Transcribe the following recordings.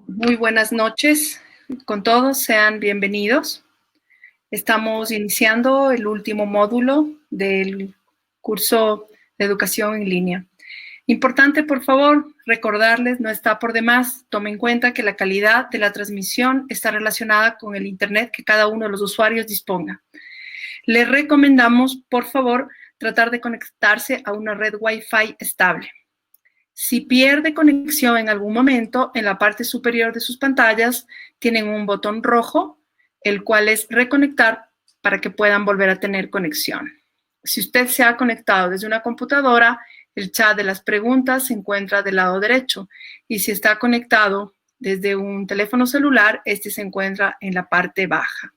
Muy buenas noches con todos, sean bienvenidos. Estamos iniciando el último módulo del curso de educación en línea. Importante, por favor, recordarles, no está por demás, tomen en cuenta que la calidad de la transmisión está relacionada con el internet que cada uno de los usuarios disponga. Les recomendamos, por favor, tratar de conectarse a una red Wi-Fi estable. Si pierde conexión en algún momento, en la parte superior de sus pantallas tienen un botón rojo, el cual es reconectar para que puedan volver a tener conexión. Si usted se ha conectado desde una computadora, el chat de las preguntas se encuentra del lado derecho, y si está conectado desde un teléfono celular, este se encuentra en la parte baja.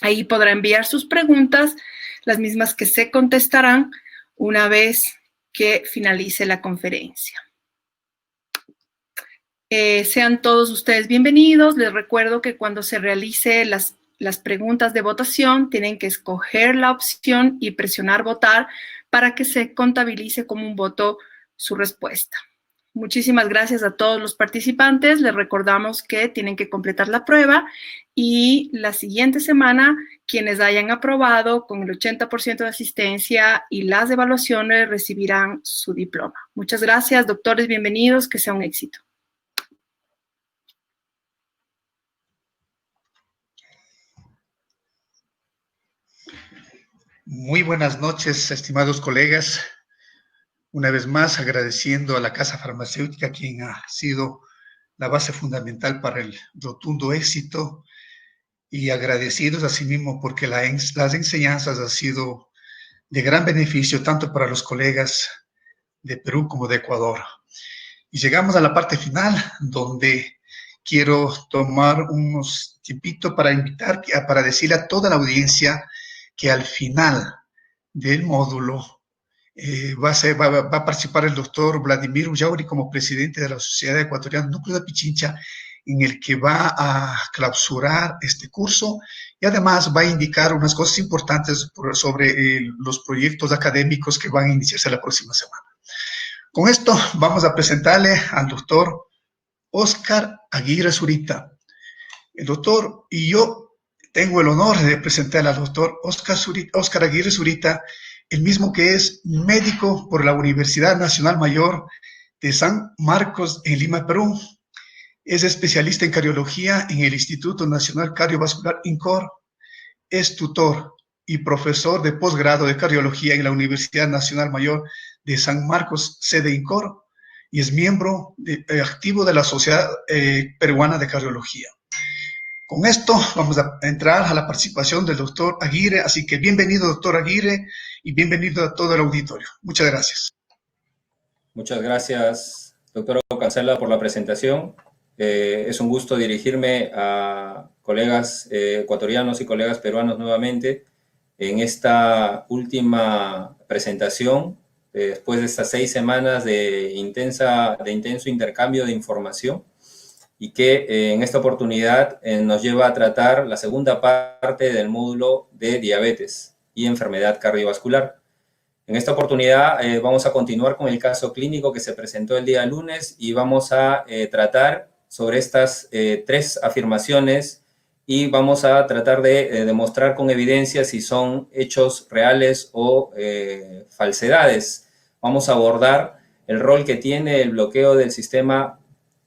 Ahí podrá enviar sus preguntas, las mismas que se contestarán una vez que finalice la conferencia. Sean todos ustedes bienvenidos. Les recuerdo que cuando se realice las preguntas de votación, tienen que escoger la opción y presionar votar para que se contabilice como un voto su respuesta. Muchísimas gracias a todos los participantes. Les recordamos que tienen que completar la prueba y la siguiente semana, quienes hayan aprobado con el 80% de asistencia y las evaluaciones recibirán su diploma. Muchas gracias, doctores, bienvenidos, que sea un éxito. Muy buenas noches, estimados colegas. Una vez más, agradeciendo a la Casa Farmacéutica, quien ha sido la base fundamental para el rotundo éxito, y agradecidos asimismo porque las enseñanzas han sido de gran beneficio tanto para los colegas de Perú como de Ecuador. Y llegamos a la parte final, donde quiero tomar unos tiempitos para decirle a toda la audiencia que al final del módulo va a participar el doctor Vladimir Ullauri como presidente de la Sociedad Ecuatoriana Núcleo de Pichincha, en el que va a clausurar este curso y además va a indicar unas cosas importantes sobre los proyectos académicos que van a iniciarse la próxima semana. Con esto vamos a presentarle al doctor Óscar Aguirre Zurita. El doctor y yo tengo el honor de presentarle al doctor Óscar Aguirre Zurita, el mismo que es médico por la Universidad Nacional Mayor de San Marcos en Lima, Perú. Es especialista en cardiología en el Instituto Nacional Cardiovascular INCOR. Es tutor y profesor de posgrado de cardiología en la Universidad Nacional Mayor de San Marcos, sede INCOR, y es miembro activo de la Sociedad Peruana de Cardiología. Con esto vamos a entrar a la participación del doctor Aguirre, así que bienvenido, doctor Aguirre, y bienvenido a todo el auditorio. Muchas gracias. Muchas gracias, doctor Cancela, por la presentación. Es un gusto dirigirme a colegas ecuatorianos y colegas peruanos nuevamente en esta última presentación, después de estas 6 semanas de intenso intercambio de información, y que en esta oportunidad nos lleva a tratar la segunda parte del módulo de diabetes y enfermedad cardiovascular. En esta oportunidad vamos a continuar con el caso clínico que se presentó el día lunes y vamos a tratar sobre estas 3 afirmaciones y vamos a tratar de demostrar con evidencia si son hechos reales o falsedades. Vamos a abordar el rol que tiene el bloqueo del sistema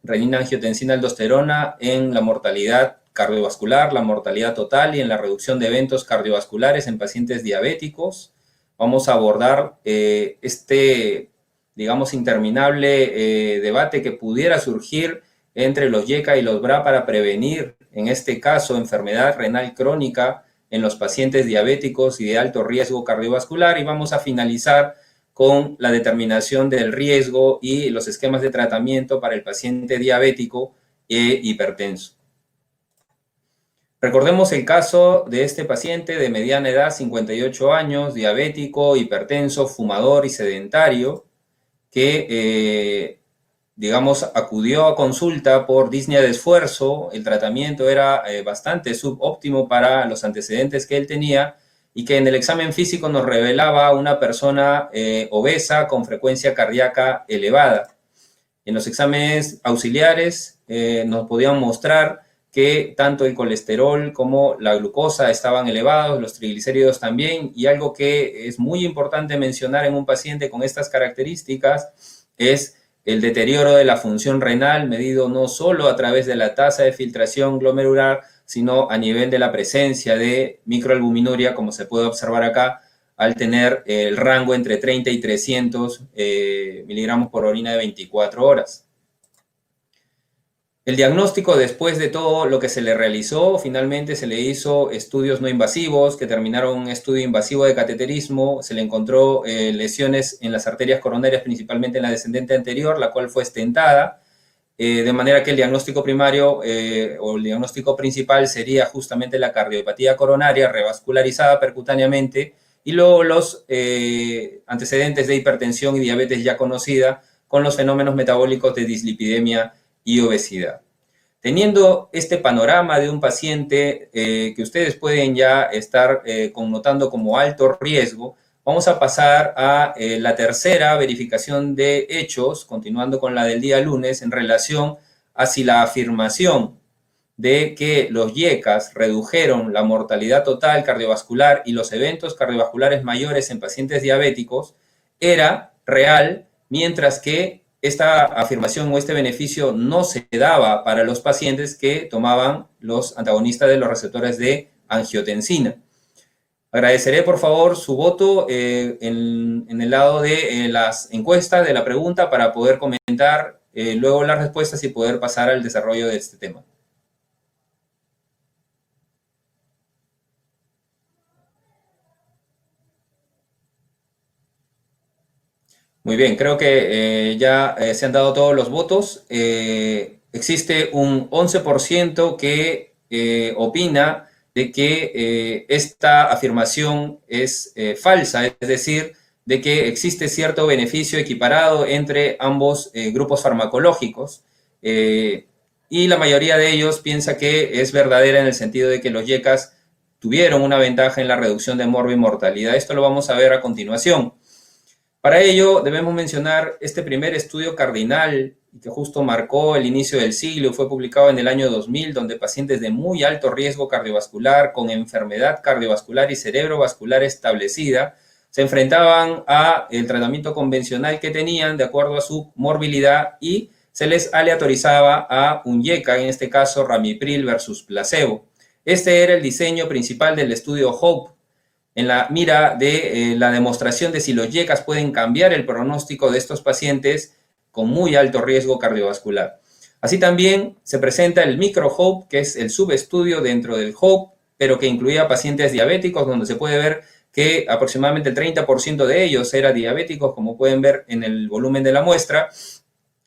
renina-angiotensina-aldosterona en la mortalidad cardiovascular, la mortalidad total y en la reducción de eventos cardiovasculares en pacientes diabéticos. Vamos a abordar digamos, interminable debate que pudiera surgir entre los YECA y los BRA para prevenir, en este caso, enfermedad renal crónica en los pacientes diabéticos y de alto riesgo cardiovascular, y vamos a finalizar con la determinación del riesgo y los esquemas de tratamiento para el paciente diabético e hipertenso. Recordemos el caso de este paciente de mediana edad, 58 años, diabético, hipertenso, fumador y sedentario, que, digamos, acudió a consulta por disnea de esfuerzo. El tratamiento era bastante subóptimo para los antecedentes que él tenía, y que en el examen físico nos revelaba una persona obesa con frecuencia cardíaca elevada. En los exámenes auxiliares nos podían mostrar que tanto el colesterol como la glucosa estaban elevados, los triglicéridos también, y algo que es muy importante mencionar en un paciente con estas características es el deterioro de la función renal, medido no solo a través de la tasa de filtración glomerular, sino a nivel de la presencia de microalbuminuria, como se puede observar acá, al tener el rango entre 30 y 300 miligramos por orina de 24 horas. El diagnóstico, después de todo lo que se le realizó, finalmente se le hizo estudios no invasivos, que terminaron un estudio invasivo de cateterismo, se le encontró lesiones en las arterias coronarias, principalmente en la descendente anterior, la cual fue estentada, de manera que el diagnóstico primario o el diagnóstico principal sería justamente la cardiopatía coronaria revascularizada percutáneamente, y luego los antecedentes de hipertensión y diabetes ya conocida, con los fenómenos metabólicos de dislipidemia y obesidad. Teniendo este panorama de un paciente que ustedes pueden ya estar connotando como alto riesgo, vamos a pasar a la tercera verificación de hechos, continuando con la del día lunes, en relación a si la afirmación de que los YECAS redujeron la mortalidad total cardiovascular y los eventos cardiovasculares mayores en pacientes diabéticos era real, mientras que esta afirmación o este beneficio no se daba para los pacientes que tomaban los antagonistas de los receptores de angiotensina. Agradeceré, por favor, su voto en el lado de las encuestas, de la pregunta, para poder comentar luego las respuestas y poder pasar al desarrollo de este tema. Muy bien, creo que ya se han dado todos los votos. Existe un 11% que opina de que esta afirmación es falsa, es decir, de que existe cierto beneficio equiparado entre ambos grupos farmacológicos, y la mayoría de ellos piensa que es verdadera en el sentido de que los YECAS tuvieron una ventaja en la reducción de morbimortalidad. Esto lo vamos a ver a continuación. Para ello, debemos mencionar este primer estudio cardinal que justo marcó el inicio del siglo, fue publicado en el año 2000, donde pacientes de muy alto riesgo cardiovascular, con enfermedad cardiovascular y cerebrovascular establecida, se enfrentaban a el tratamiento convencional que tenían de acuerdo a su morbilidad y se les aleatorizaba a un YECA, en este caso ramipril versus placebo. Este era el diseño principal del estudio HOPE, en la mira de la demostración de si los YECAS pueden cambiar el pronóstico de estos pacientes con muy alto riesgo cardiovascular. Así también se presenta el micro-HOPE, que es el subestudio dentro del HOPE, pero que incluía pacientes diabéticos, donde se puede ver que aproximadamente el 30% de ellos eran diabéticos, como pueden ver en el volumen de la muestra.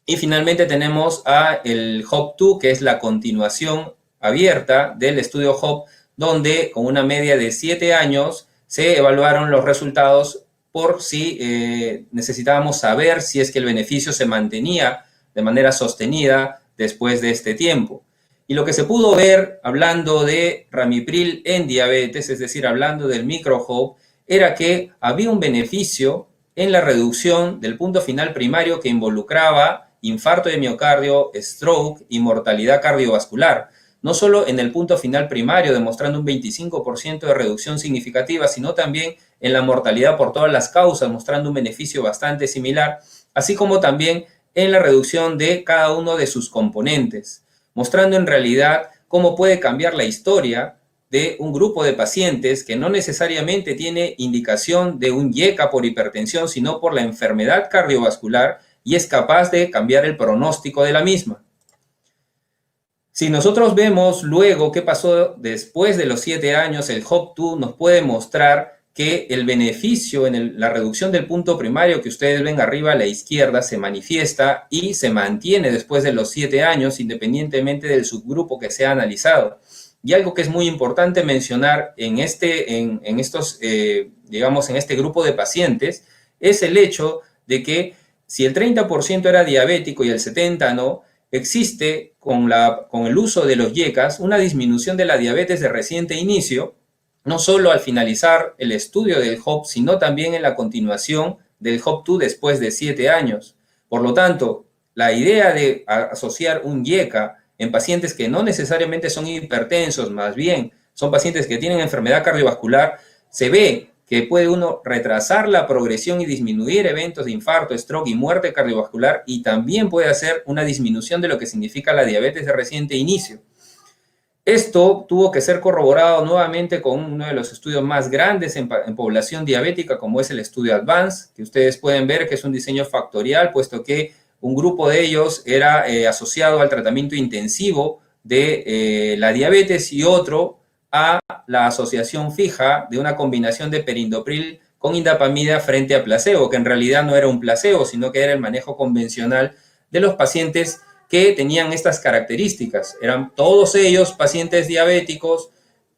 Y finalmente tenemos el HOPE-2, que es la continuación abierta del estudio HOPE, donde con una media de 7 años se evaluaron los resultados por si necesitábamos saber si es que el beneficio se mantenía de manera sostenida después de este tiempo. Y lo que se pudo ver, hablando de ramipril en diabetes, es decir, hablando del micro-HOPE, era que había un beneficio en la reducción del punto final primario que involucraba infarto de miocardio, stroke y mortalidad cardiovascular. No solo en el punto final primario, demostrando un 25% de reducción significativa, sino también en la mortalidad por todas las causas, mostrando un beneficio bastante similar, así como también en la reducción de cada uno de sus componentes, mostrando en realidad cómo puede cambiar la historia de un grupo de pacientes que no necesariamente tiene indicación de un YECA por hipertensión, sino por la enfermedad cardiovascular, y es capaz de cambiar el pronóstico de la misma. Si nosotros vemos luego qué pasó después de los 7 años, el HOPE-2 nos puede mostrar que el beneficio en la reducción del punto primario que ustedes ven arriba a la izquierda se manifiesta y se mantiene después de los 7 años, independientemente del subgrupo que sea analizado. Y algo que es muy importante mencionar en este grupo de pacientes es el hecho de que si el 30% era diabético y el 70% no, existe con el uso de los YECAS una disminución de la diabetes de reciente inicio, no solo al finalizar el estudio del HOPE, sino también en la continuación del HOPE-2 después de 7 años. Por lo tanto, la idea de asociar un YECA en pacientes que no necesariamente son hipertensos, más bien son pacientes que tienen enfermedad cardiovascular, se ve que puede uno retrasar la progresión y disminuir eventos de infarto, stroke y muerte cardiovascular, y también puede hacer una disminución de lo que significa la diabetes de reciente inicio. Esto tuvo que ser corroborado nuevamente con uno de los estudios más grandes en población diabética, como es el estudio ADVANCE, que ustedes pueden ver que es un diseño factorial, puesto que un grupo de ellos era asociado al tratamiento intensivo de la diabetes y otro a la asociación fija de una combinación de perindopril con indapamida frente a placebo, que en realidad no era un placebo, sino que era el manejo convencional de los pacientes que tenían estas características. Eran todos ellos pacientes diabéticos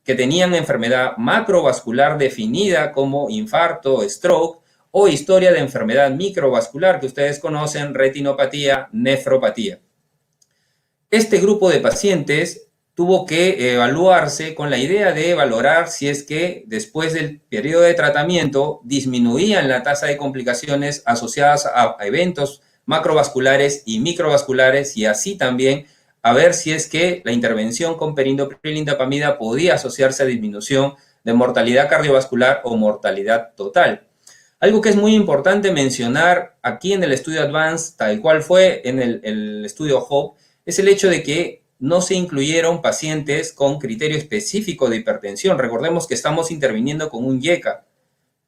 que tenían enfermedad macrovascular definida como infarto, stroke, o historia de enfermedad microvascular que ustedes conocen, retinopatía, nefropatía. Este grupo de pacientes tuvo que evaluarse con la idea de valorar si es que después del periodo de tratamiento disminuían la tasa de complicaciones asociadas a eventos macrovasculares y microvasculares, y así también a ver si es que la intervención con perindopril indapamida podía asociarse a disminución de mortalidad cardiovascular o mortalidad total. Algo que es muy importante mencionar aquí en el estudio ADVANCE, tal cual fue en el estudio HOPE, es el hecho de que no se incluyeron pacientes con criterio específico de hipertensión. Recordemos que estamos interviniendo con un YECA.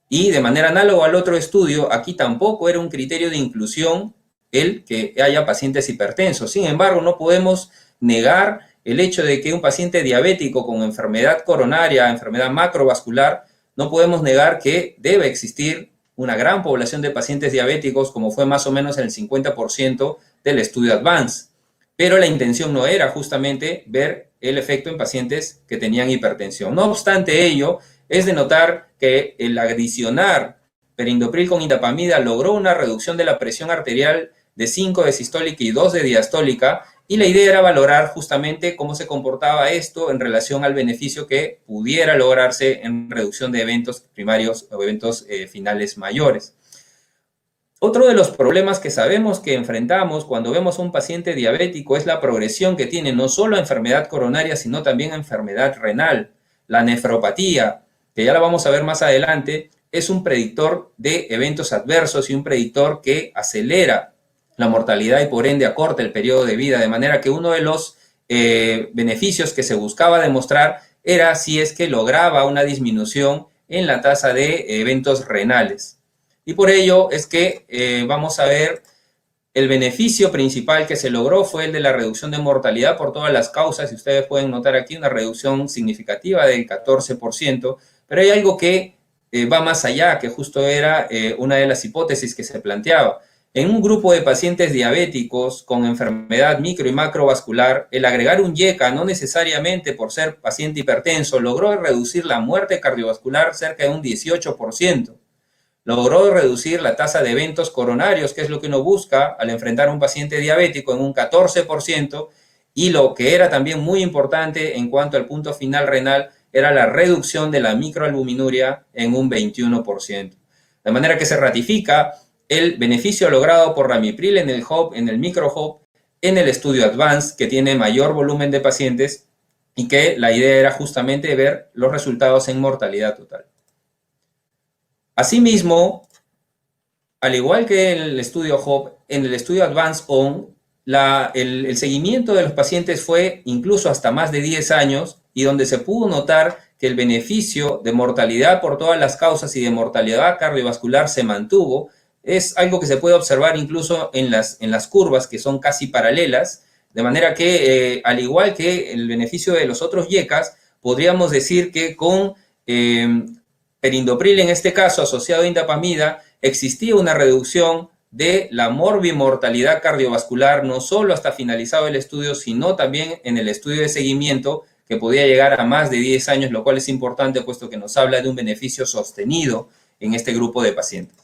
Y de manera análoga al otro estudio, aquí tampoco era un criterio de inclusión el que haya pacientes hipertensos. Sin embargo, no podemos negar el hecho de que un paciente diabético con enfermedad coronaria, enfermedad macrovascular, no podemos negar que debe existir una gran población de pacientes diabéticos, como fue más o menos el 50% del estudio ADVANCE. Pero la intención no era justamente ver el efecto en pacientes que tenían hipertensión. No obstante ello, es de notar que el adicionar perindopril con indapamida logró una reducción de la presión arterial de 5 de sistólica y 2 de diastólica, y la idea era valorar justamente cómo se comportaba esto en relación al beneficio que pudiera lograrse en reducción de eventos primarios o eventos finales mayores. Otro de los problemas que sabemos que enfrentamos cuando vemos a un paciente diabético es la progresión que tiene no solo a enfermedad coronaria, sino también a enfermedad renal. La nefropatía, que ya la vamos a ver más adelante, es un predictor de eventos adversos y un predictor que acelera la mortalidad y por ende acorta el periodo de vida, de manera que uno de los beneficios que se buscaba demostrar era si es que lograba una disminución en la tasa de eventos renales. Y por ello es que vamos a ver el beneficio principal que se logró fue el de la reducción de mortalidad por todas las causas, y ustedes pueden notar aquí una reducción significativa del 14%, pero hay algo que va más allá, que justo era una de las hipótesis que se planteaba. En un grupo de pacientes diabéticos con enfermedad micro y macrovascular, el agregar un YECA, no necesariamente por ser paciente hipertenso, logró reducir la muerte cardiovascular cerca de un 18%. Logró reducir la tasa de eventos coronarios, que es lo que uno busca al enfrentar a un paciente diabético, en un 14%, y lo que era también muy importante en cuanto al punto final renal era la reducción de la microalbuminuria en un 21%. De manera que se ratifica el beneficio logrado por ramipril en el HOPE, en el micro-HOPE, en el estudio ADVANCE, que tiene mayor volumen de pacientes y que la idea era justamente ver los resultados en mortalidad total. Asimismo, al igual que en el estudio HOPE, en el estudio ADVANCE-ON, el seguimiento de los pacientes fue incluso hasta más de 10 años, y donde se pudo notar que el beneficio de mortalidad por todas las causas y de mortalidad cardiovascular se mantuvo. Es algo que se puede observar incluso en las curvas, que son casi paralelas, de manera que, al igual que el beneficio de los otros YECAs, podríamos decir que con perindopril, en este caso asociado a indapamida, existía una reducción de la morbimortalidad cardiovascular, no solo hasta finalizado el estudio, sino también en el estudio de seguimiento, que podía llegar a más de 10 años, lo cual es importante, puesto que nos habla de un beneficio sostenido en este grupo de pacientes.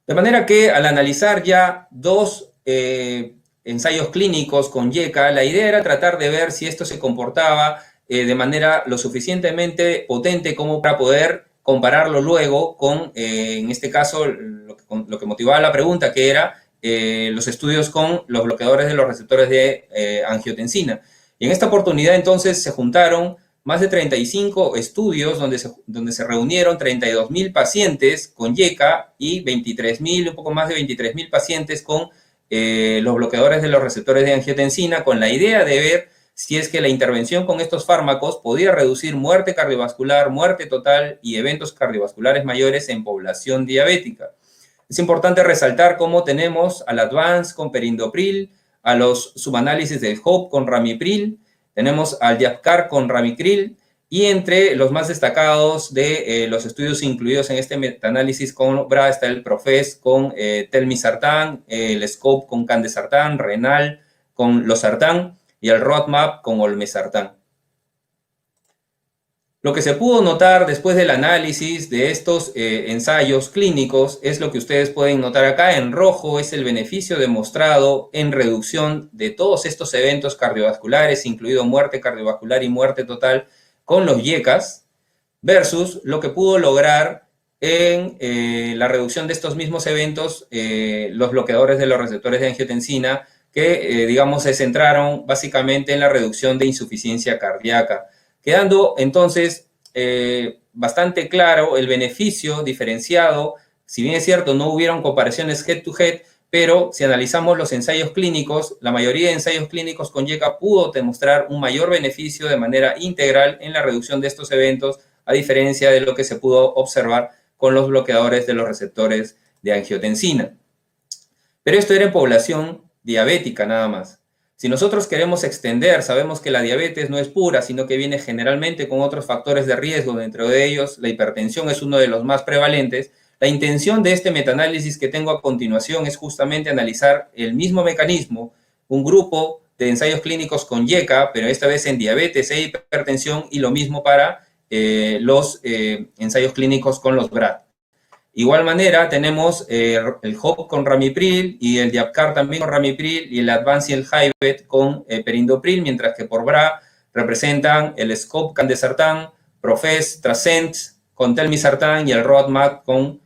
De manera que al analizar ya dos ensayos clínicos con YECA, la idea era tratar de ver si esto se comportaba de manera lo suficientemente potente como para poder compararlo luego con, en este caso, lo que motivaba la pregunta, que era los estudios con los bloqueadores de los receptores de angiotensina. Y en esta oportunidad entonces se juntaron más de 35 estudios donde se reunieron 32.000 pacientes con YECA y 23.000, un poco más de 23.000 pacientes con los bloqueadores de los receptores de angiotensina, con la idea de ver si es que la intervención con estos fármacos podía reducir muerte cardiovascular, muerte total y eventos cardiovasculares mayores en población diabética. Es importante resaltar cómo tenemos al Advance con perindopril, a los subanálisis del HOPE con ramipril, tenemos al Diapcar con ramipril, y entre los más destacados de los estudios incluidos en este metaanálisis con BRA está el PROFES con telmisartán, el SCOPE con candesartán, RENAL con losartán y el ROADMAP con olmesartán. Lo que se pudo notar después del análisis de estos ensayos clínicos es lo que ustedes pueden notar acá. En rojo es el beneficio demostrado en reducción de todos estos eventos cardiovasculares, incluido muerte cardiovascular y muerte total, con los YECAs, versus lo que pudo lograr en la reducción de estos mismos eventos los bloqueadores de los receptores de angiotensina, que digamos se centraron básicamente en la reducción de insuficiencia cardíaca, quedando entonces bastante claro el beneficio diferenciado. Si bien es cierto, no hubieron comparaciones head-to-head, pero si analizamos los ensayos clínicos, la mayoría de ensayos clínicos con YECA pudo demostrar un mayor beneficio de manera integral en la reducción de estos eventos, a diferencia de lo que se pudo observar con los bloqueadores de los receptores de angiotensina. Pero esto era en población diabética nada más. Si nosotros queremos extender, sabemos que la diabetes no es pura, sino que viene generalmente con otros factores de riesgo, dentro de ellos la hipertensión es uno de los más prevalentes. La intención de este metaanálisis que tengo a continuación es justamente analizar el mismo mecanismo, un grupo de ensayos clínicos con YECA, pero esta vez en diabetes e hipertensión, y lo mismo para los ensayos clínicos con los BRAD. Igual manera, tenemos el HOPE con ramipril y el Diapcar también con ramipril y el Advance y el HIBET con perindopril, mientras que por BRA representan el SCOPE candesartán, PROFES, Trascent con telmisartán y el ROADMAP con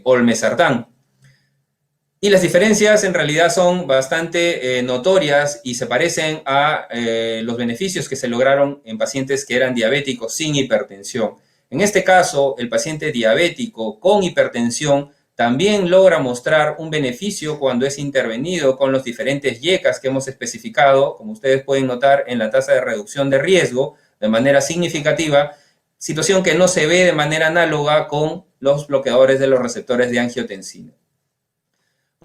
olmesartán. Y las diferencias en realidad son bastante notorias y se parecen a los beneficios que se lograron en pacientes que eran diabéticos sin hipertensión. En este caso, el paciente diabético con hipertensión también logra mostrar un beneficio cuando es intervenido con los diferentes YECAs que hemos especificado, como ustedes pueden notar en la tasa de reducción de riesgo, de manera significativa, situación que no se ve de manera análoga con los bloqueadores de los receptores de angiotensina.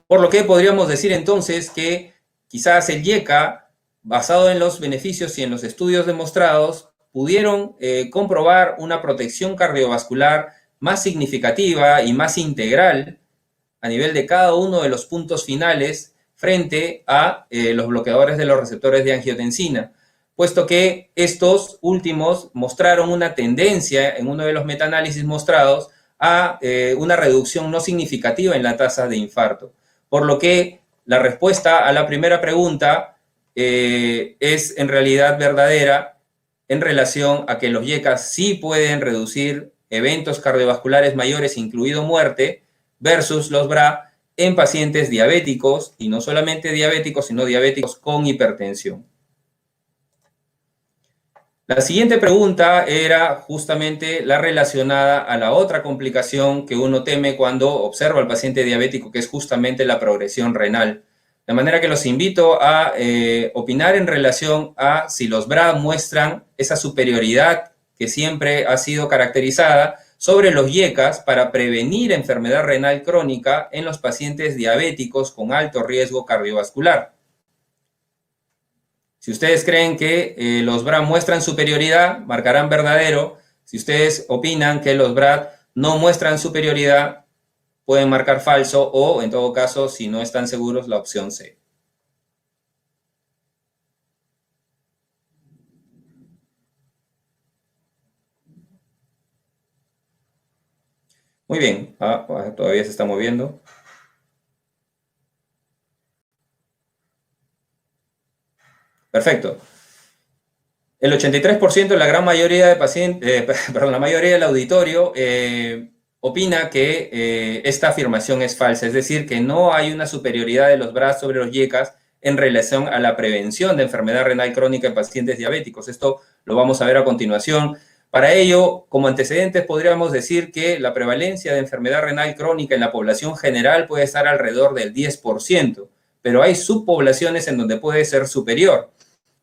Por lo que podríamos decir entonces que quizás el YECA, basado en los beneficios y en los estudios demostrados, pudieron comprobar una protección cardiovascular más significativa y más integral a nivel de cada uno de los puntos finales frente a los bloqueadores de los receptores de angiotensina, puesto que estos últimos mostraron una tendencia en uno de los metaanálisis mostrados a una reducción no significativa en la tasa de infarto. Por lo que la respuesta a la primera pregunta es en realidad verdadera en relación a que los YECAs sí pueden reducir eventos cardiovasculares mayores, incluido muerte, versus los BRA en pacientes diabéticos, y no solamente diabéticos, sino diabéticos con hipertensión. La siguiente pregunta era justamente la relacionada a la otra complicación que uno teme cuando observa al paciente diabético, que es justamente la progresión renal. De manera que los invito a opinar en relación a si los BRA muestran esa superioridad que siempre ha sido caracterizada sobre los YECAs para prevenir enfermedad renal crónica en los pacientes diabéticos con alto riesgo cardiovascular. Si ustedes creen que los BRA muestran superioridad, marcarán verdadero. Si ustedes opinan que los BRA no muestran superioridad, pueden marcar falso, o en todo caso, si no están seguros, la opción C. Muy bien, todavía se está moviendo. Perfecto. El 83% de la gran mayoría de pacientes, la mayoría del auditorio opina que esta afirmación es falsa, es decir, que no hay una superioridad de los BRAF sobre los YECAS en relación a la prevención de enfermedad renal crónica en pacientes diabéticos. Esto lo vamos a ver a continuación. Para ello, como antecedentes, podríamos decir que la prevalencia de enfermedad renal crónica en la población general puede estar alrededor del 10%, pero hay subpoblaciones en donde puede ser superior.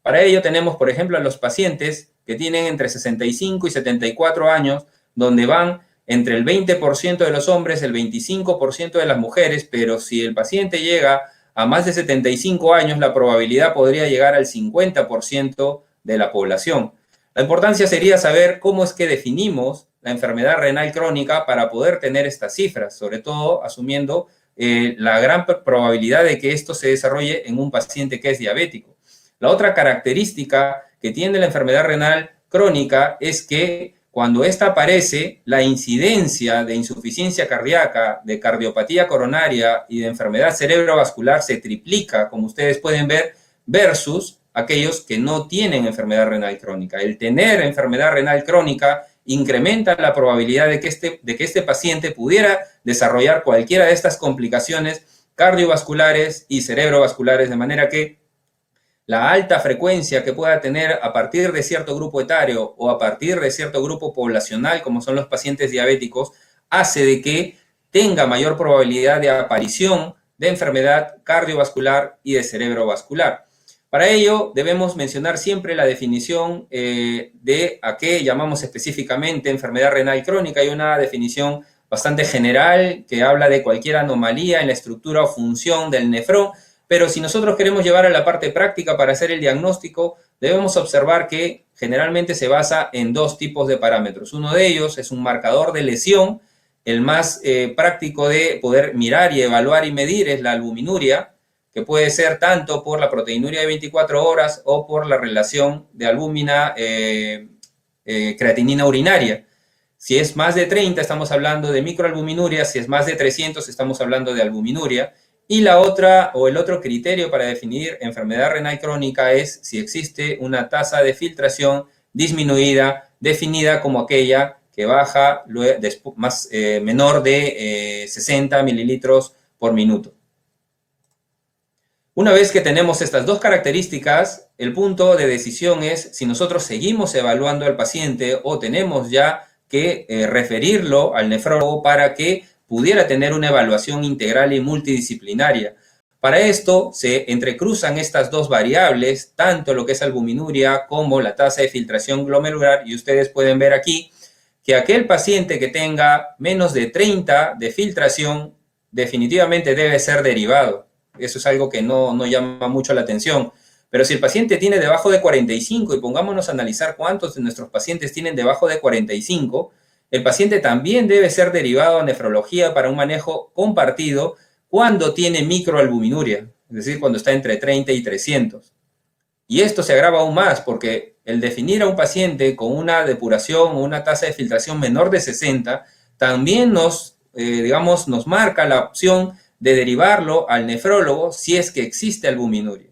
Para ello tenemos, por ejemplo, a los pacientes que tienen entre 65 y 74 años, donde van entre el 20% de los hombres, el 25% de las mujeres, pero si el paciente llega a más de 75 años, la probabilidad podría llegar al 50% de la población. La importancia sería saber cómo es que definimos la enfermedad renal crónica para poder tener estas cifras, sobre todo asumiendo la gran probabilidad de que esto se desarrolle en un paciente que es diabético. La otra característica que tiene la enfermedad renal crónica es que cuando esta aparece, la incidencia de insuficiencia cardíaca, de cardiopatía coronaria y de enfermedad cerebrovascular se triplica, como ustedes pueden ver, versus aquellos que no tienen enfermedad renal crónica. El tener enfermedad renal crónica incrementa la probabilidad de que este paciente pudiera desarrollar cualquiera de estas complicaciones cardiovasculares y cerebrovasculares, de manera que la alta frecuencia que pueda tener a partir de cierto grupo etario o a partir de cierto grupo poblacional, como son los pacientes diabéticos, hace de que tenga mayor probabilidad de aparición de enfermedad cardiovascular y de cerebrovascular. Para ello, debemos mencionar siempre la definición de a qué llamamos específicamente enfermedad renal crónica. Hay una definición bastante general que habla de cualquier anomalía en la estructura o función del nefrón, pero si nosotros queremos llevar a la parte práctica para hacer el diagnóstico, debemos observar que generalmente se basa en dos tipos de parámetros. Uno de ellos es un marcador de lesión. El más práctico de poder mirar y evaluar y medir es la albuminuria, que puede ser tanto por la proteinuria de 24 horas o por la relación de albúmina creatinina urinaria. Si es más de 30, estamos hablando de microalbuminuria. Si es más de 300, estamos hablando de albuminuria. Y la otra, o el otro criterio para definir enfermedad renal crónica es si existe una tasa de filtración disminuida, definida como aquella que baja menor de 60 mililitros por minuto. Una vez que tenemos estas dos características, el punto de decisión es si nosotros seguimos evaluando al paciente o tenemos ya que referirlo al nefrólogo para que pudiera tener una evaluación integral y multidisciplinaria. Para esto se entrecruzan estas dos variables, tanto lo que es albuminuria como la tasa de filtración glomerular, y ustedes pueden ver aquí que aquel paciente que tenga menos de 30 de filtración definitivamente debe ser derivado. Eso es algo que no llama mucho la atención. Pero si el paciente tiene debajo de 45, y pongámonos a analizar cuántos de nuestros pacientes tienen debajo de 45, el paciente también debe ser derivado a nefrología para un manejo compartido cuando tiene microalbuminuria, es decir, cuando está entre 30 y 300. Y esto se agrava aún más porque el definir a un paciente con una depuración o una tasa de filtración menor de 60 también nos marca la opción de derivarlo al nefrólogo si es que existe albuminuria.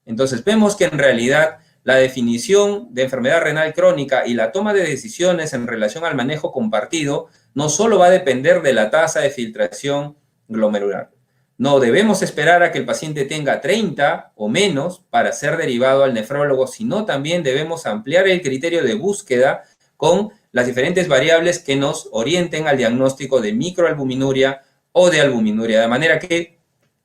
Entonces vemos que en realidad la definición de enfermedad renal crónica y la toma de decisiones en relación al manejo compartido no solo va a depender de la tasa de filtración glomerular. No debemos esperar a que el paciente tenga 30 o menos para ser derivado al nefrólogo, sino también debemos ampliar el criterio de búsqueda con las diferentes variables que nos orienten al diagnóstico de microalbuminuria o de albuminuria. De manera que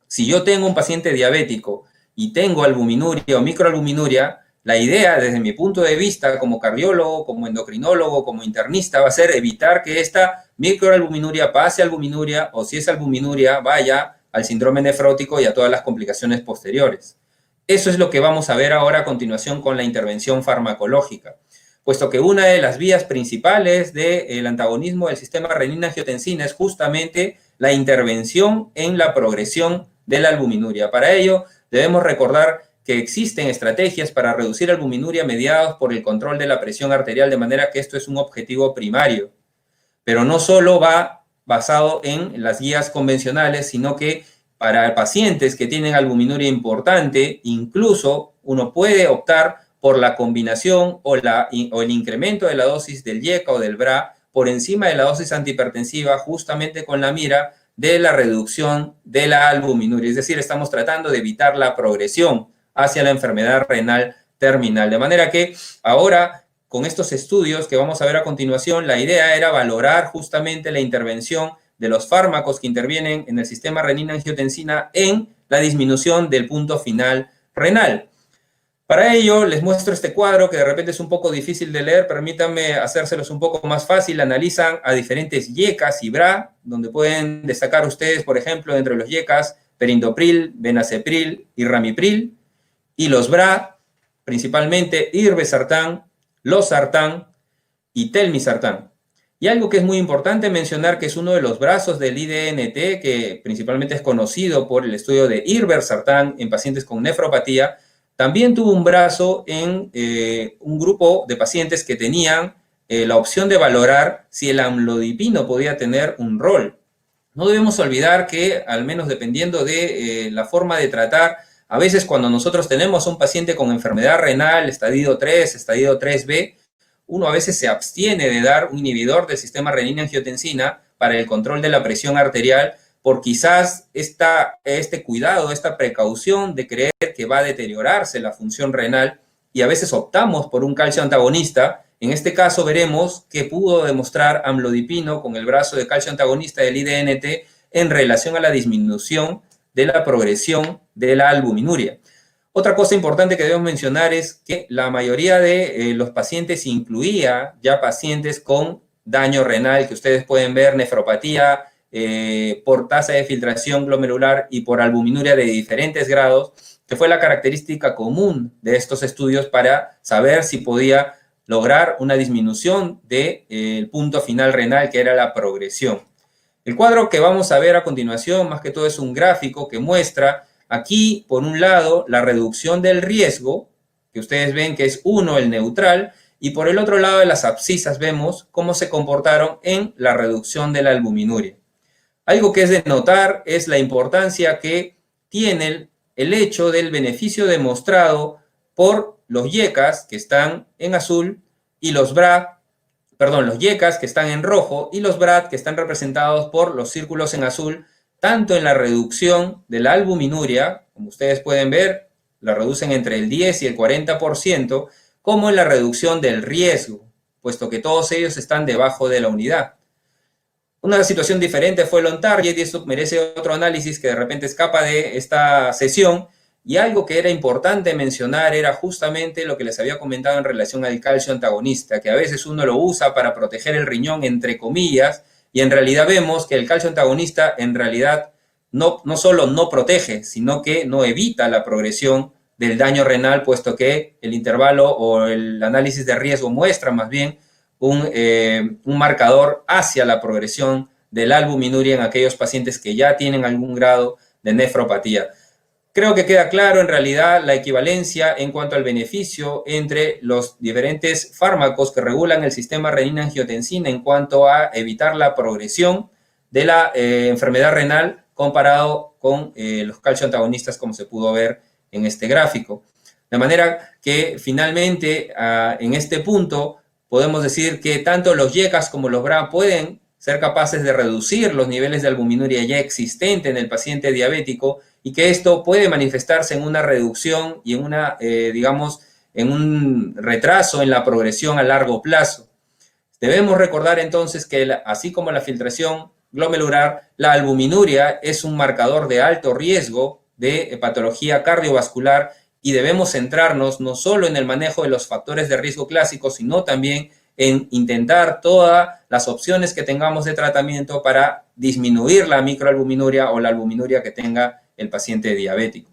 si yo tengo un paciente diabético y tengo albuminuria o microalbuminuria, la idea, desde mi punto de vista, como cardiólogo, como endocrinólogo, como internista, va a ser evitar que esta microalbuminuria pase a albuminuria, o si es albuminuria, vaya al síndrome nefrótico y a todas las complicaciones posteriores. Eso es lo que vamos a ver ahora a continuación con la intervención farmacológica, puesto que una de las vías principales del antagonismo del sistema renina-angiotensina es justamente la intervención en la progresión de la albuminuria. Para ello, debemos recordar que existen estrategias para reducir albuminuria mediados por el control de la presión arterial, de manera que esto es un objetivo primario. Pero no solo va basado en las guías convencionales, sino que para pacientes que tienen albuminuria importante, incluso uno puede optar por la combinación o el incremento de la dosis del YECA o del BRA por encima de la dosis antihipertensiva, justamente con la mira de la reducción de la albuminuria. Es decir, estamos tratando de evitar la progresión hacia la enfermedad renal terminal. De manera que ahora, con estos estudios que vamos a ver a continuación, la idea era valorar justamente la intervención de los fármacos que intervienen en el sistema renina-angiotensina en la disminución del punto final renal. Para ello, les muestro este cuadro que de repente es un poco difícil de leer, permítanme hacérselos un poco más fácil. Analizan a diferentes YECAs y BRA, donde pueden destacar ustedes, por ejemplo, entre los YECAs, perindopril, benacepril y ramipril, y los BRA, principalmente irbesartán, losartán y telmisartán. Y algo que es muy importante mencionar, que es uno de los brazos del IDNT, que principalmente es conocido por el estudio de irbesartán en pacientes con nefropatía, también tuvo un brazo en un grupo de pacientes que tenían la opción de valorar si el amlodipino podía tener un rol. No debemos olvidar que, al menos dependiendo de la forma de tratar, a veces cuando nosotros tenemos un paciente con enfermedad renal, estadio 3, estadio 3B, uno a veces se abstiene de dar un inhibidor del sistema renina-angiotensina para el control de la presión arterial, por quizás este cuidado, esta precaución de creer que va a deteriorarse la función renal, y a veces optamos por un calcio antagonista. En este caso veremos que pudo demostrar amlodipino con el brazo de calcio antagonista del IDNT en relación a la disminución de la progresión de la albuminuria. Otra cosa importante que debemos mencionar es que la mayoría de los pacientes incluía ya pacientes con daño renal, que ustedes pueden ver nefropatía, por tasa de filtración glomerular y por albuminuria de diferentes grados, que fue la característica común de estos estudios para saber si podía lograr una disminución del punto final renal, que era la progresión. El cuadro que vamos a ver a continuación, más que todo, es un gráfico que muestra aquí, por un lado, la reducción del riesgo, que ustedes ven que es 1, el neutral, y por el otro lado de las abscisas vemos cómo se comportaron en la reducción de la albuminuria. Algo que es de notar es la importancia que tiene el hecho del beneficio demostrado por los YECAs, que están en azul, y los los YECAs, que están en rojo, y los BRAD, que están representados por los círculos en azul, tanto en la reducción de la albuminuria, como ustedes pueden ver, la reducen entre el 10 y el 40%, como en la reducción del riesgo, puesto que todos ellos están debajo de la unidad. Una situación diferente fue el on-target, y esto merece otro análisis que de repente escapa de esta sesión, y algo que era importante mencionar era justamente lo que les había comentado en relación al calcio antagonista, que a veces uno lo usa para proteger el riñón, entre comillas, y en realidad vemos que el calcio antagonista en realidad no solo no protege, sino que no evita la progresión del daño renal, puesto que el intervalo o el análisis de riesgo muestra más bien un marcador hacia la progresión de la albuminuria en aquellos pacientes que ya tienen algún grado de nefropatía. Creo que queda claro en realidad la equivalencia en cuanto al beneficio entre los diferentes fármacos que regulan el sistema renina-angiotensina en cuanto a evitar la progresión de la enfermedad renal comparado con los calcio antagonistas, como se pudo ver en este gráfico. De manera que finalmente en este punto podemos decir que tanto los YECAs como los BRA pueden ser capaces de reducir los niveles de albuminuria ya existente en el paciente diabético, y que esto puede manifestarse en una reducción y en en un retraso en la progresión a largo plazo. Debemos recordar entonces que así como la filtración glomerular, la albuminuria es un marcador de alto riesgo de patología cardiovascular, y debemos centrarnos no solo en el manejo de los factores de riesgo clásicos, sino también en intentar todas las opciones que tengamos de tratamiento para disminuir la microalbuminuria o la albuminuria que tenga el paciente diabético.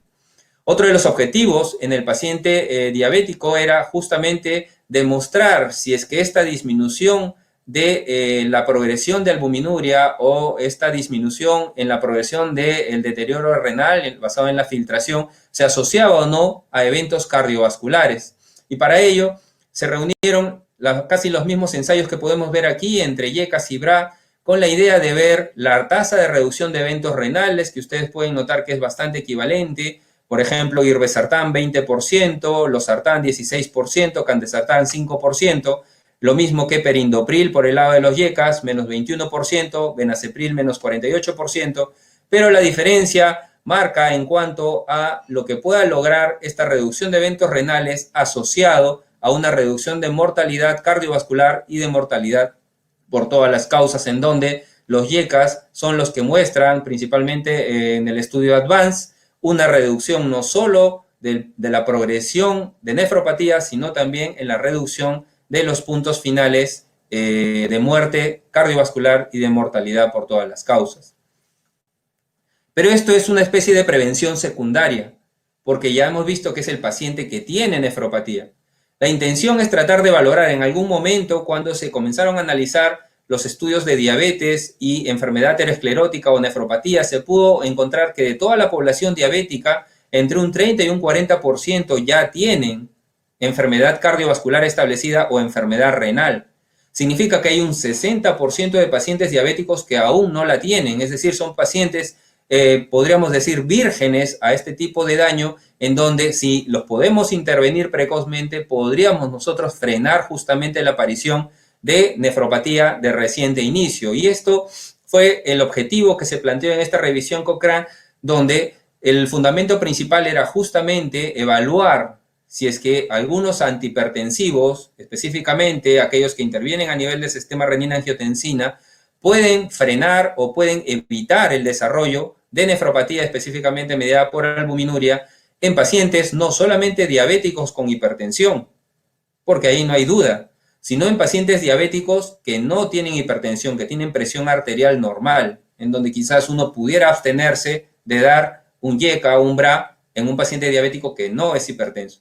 Otro de los objetivos en el paciente diabético era justamente demostrar si es que esta disminución de la progresión de albuminuria o esta disminución en la progresión del deterioro renal basado en la filtración se asociaba o no a eventos cardiovasculares. Y para ello se reunieron casi los mismos ensayos que podemos ver aquí entre YECAs y BRA, con la idea de ver la tasa de reducción de eventos renales, que ustedes pueden notar que es bastante equivalente. Por ejemplo, irbesartán 20%, losartán 16%, candesartán 5%. lo mismo que perindopril por el lado de los YECAS, menos 21%, benacepril, menos 48%, pero la diferencia marca en cuanto a lo que pueda lograr esta reducción de eventos renales asociado a una reducción de mortalidad cardiovascular y de mortalidad por todas las causas, en donde los YECAS son los que muestran, principalmente en el estudio ADVANCE, una reducción no solo de la progresión de nefropatía, sino también en la reducción de los puntos finales de muerte cardiovascular y de mortalidad por todas las causas. Pero esto es una especie de prevención secundaria, porque ya hemos visto que es el paciente que tiene nefropatía. La intención es tratar de valorar en algún momento, cuando se comenzaron a analizar los estudios de diabetes y enfermedad aterosclerótica o nefropatía, se pudo encontrar que de toda la población diabética, entre un 30 y un 40% ya tienen enfermedad cardiovascular establecida o enfermedad renal. Significa que hay un 60% de pacientes diabéticos que aún no la tienen, es decir, son pacientes, podríamos decir, vírgenes a este tipo de daño, en donde si los podemos intervenir precozmente, podríamos nosotros frenar justamente la aparición de nefropatía de reciente inicio. Y esto fue el objetivo que se planteó en esta revisión Cochrane, donde el fundamento principal era justamente evaluar si es que algunos antihipertensivos, específicamente aquellos que intervienen a nivel del sistema renina-angiotensina, pueden frenar o pueden evitar el desarrollo de nefropatía específicamente mediada por albuminuria en pacientes no solamente diabéticos con hipertensión, porque ahí no hay duda, sino en pacientes diabéticos que no tienen hipertensión, que tienen presión arterial normal, en donde quizás uno pudiera abstenerse de dar un YECA o un BRA en un paciente diabético que no es hipertenso.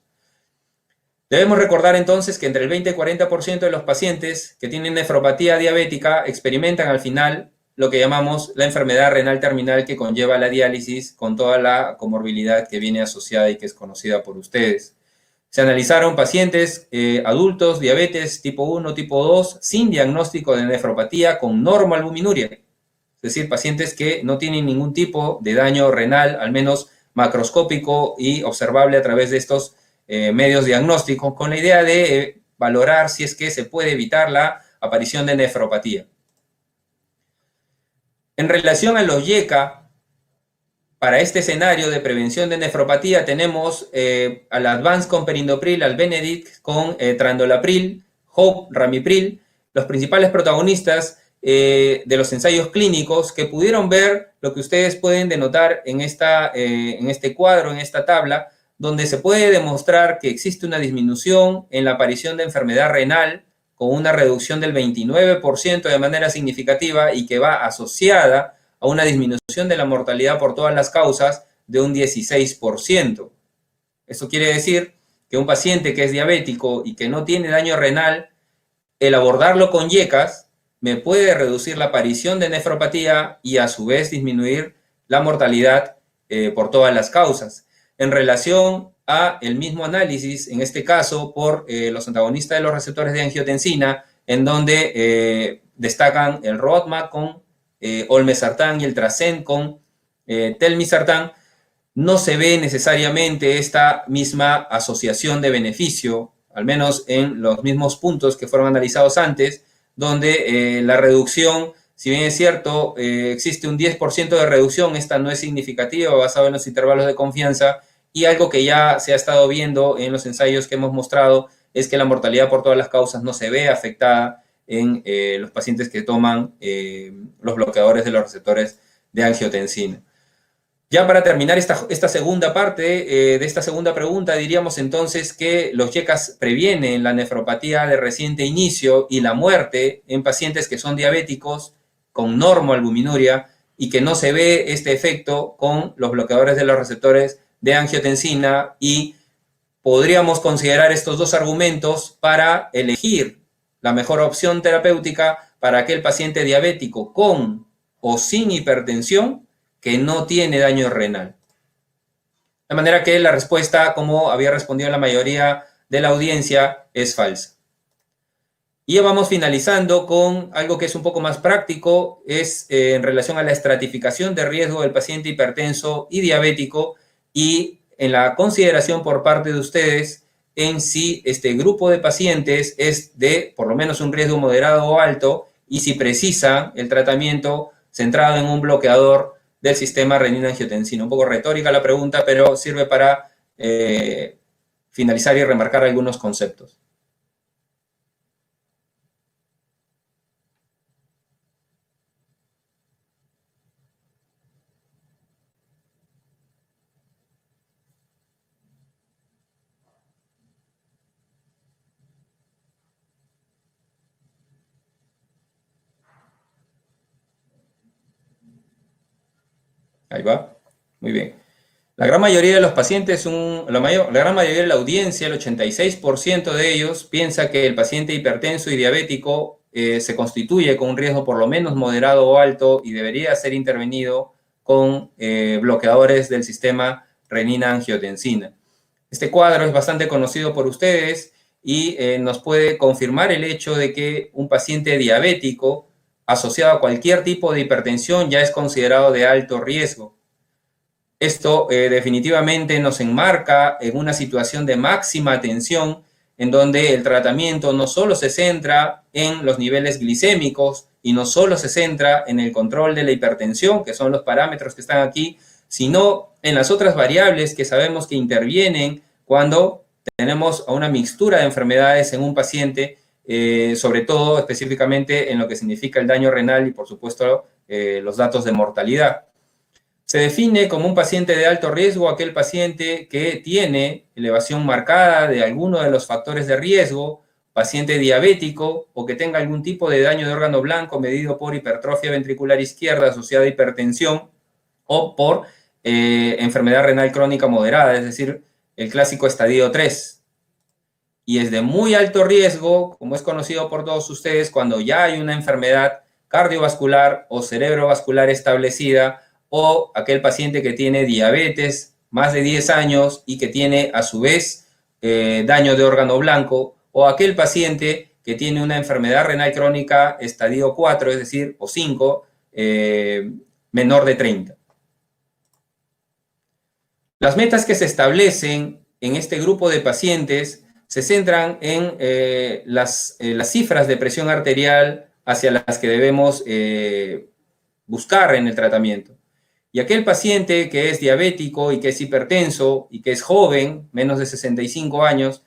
Debemos recordar entonces que entre el 20 y 40% de los pacientes que tienen nefropatía diabética experimentan al final lo que llamamos la enfermedad renal terminal, que conlleva la diálisis con toda la comorbilidad que viene asociada y que es conocida por ustedes. Se analizaron pacientes adultos, diabetes tipo 1, tipo 2, sin diagnóstico de nefropatía con normoalbuminuria, es decir, pacientes que no tienen ningún tipo de daño renal, al menos macroscópico y observable a través de estos medios diagnósticos, con la idea de valorar si es que se puede evitar la aparición de nefropatía. En relación a los YECA, para este escenario de prevención de nefropatía tenemos al ADVANCE con perindopril, al BENEDICT con trandolapril, HOPE, ramipril, los principales protagonistas de los ensayos clínicos, que pudieron ver lo que ustedes pueden denotar en este cuadro, en esta tabla, donde se puede demostrar que existe una disminución en la aparición de enfermedad renal con una reducción del 29% de manera significativa y que va asociada a una disminución de la mortalidad por todas las causas de un 16%. Esto quiere decir que un paciente que es diabético y que no tiene daño renal, el abordarlo con YECAS me puede reducir la aparición de nefropatía y a su vez disminuir la mortalidad por todas las causas. En relación a el mismo análisis, en este caso por los antagonistas de los receptores de angiotensina, en donde destacan el RODMAP con olmesartán y el Trascend con telmisartán, no se ve necesariamente esta misma asociación de beneficio, al menos en los mismos puntos que fueron analizados antes, donde la reducción, si bien es cierto, existe un 10% de reducción, esta no es significativa basado en los intervalos de confianza, y algo que ya se ha estado viendo en los ensayos que hemos mostrado es que la mortalidad por todas las causas no se ve afectada en los pacientes que toman los bloqueadores de los receptores de angiotensina. Ya para terminar esta segunda parte de esta segunda pregunta, diríamos entonces que los YECAS previenen la nefropatía de reciente inicio y la muerte en pacientes que son diabéticos con normoalbuminuria y que no se ve este efecto con los bloqueadores de los receptores de angiotensina, y podríamos considerar estos dos argumentos para elegir la mejor opción terapéutica para aquel paciente diabético con o sin hipertensión que no tiene daño renal. De manera que la respuesta, como había respondido la mayoría de la audiencia, es falsa. Y ya vamos finalizando con algo que es un poco más práctico, es en relación a la estratificación de riesgo del paciente hipertenso y diabético, y en la consideración por parte de ustedes en si este grupo de pacientes es de por lo menos un riesgo moderado o alto y si precisa el tratamiento centrado en un bloqueador del sistema renina-angiotensina. Un poco retórica la pregunta, pero sirve para finalizar y remarcar algunos conceptos. Ahí va. Muy bien. La gran mayoría de los pacientes, la gran mayoría de la audiencia, el 86% de ellos, piensa que el paciente hipertenso y diabético se constituye con un riesgo por lo menos moderado o alto y debería ser intervenido con bloqueadores del sistema renina-angiotensina. Este cuadro es bastante conocido por ustedes y nos puede confirmar el hecho de que un paciente diabético asociado a cualquier tipo de hipertensión ya es considerado de alto riesgo. Esto definitivamente nos enmarca en una situación de máxima tensión en donde el tratamiento no solo se centra en los niveles glicémicos y no solo se centra en el control de la hipertensión, que son los parámetros que están aquí, sino en las otras variables que sabemos que intervienen cuando tenemos una mixtura de enfermedades en un paciente, sobre todo específicamente en lo que significa el daño renal y por supuesto los datos de mortalidad. Se define como un paciente de alto riesgo aquel paciente que tiene elevación marcada de alguno de los factores de riesgo, paciente diabético o que tenga algún tipo de daño de órgano blanco medido por hipertrofia ventricular izquierda asociada a hipertensión o por enfermedad renal crónica moderada, es decir, el clásico estadio 3. Y es de muy alto riesgo, como es conocido por todos ustedes, cuando ya hay una enfermedad cardiovascular o cerebrovascular establecida, o aquel paciente que tiene diabetes más de 10 años y que tiene a su vez daño de órgano blanco, o aquel paciente que tiene una enfermedad renal crónica estadio 4, es decir, o 5, menor de 30. Las metas que se establecen en este grupo de pacientes se centran en las cifras de presión arterial hacia las que debemos buscar en el tratamiento. Y aquel paciente que es diabético y que es hipertenso y que es joven, menos de 65 años,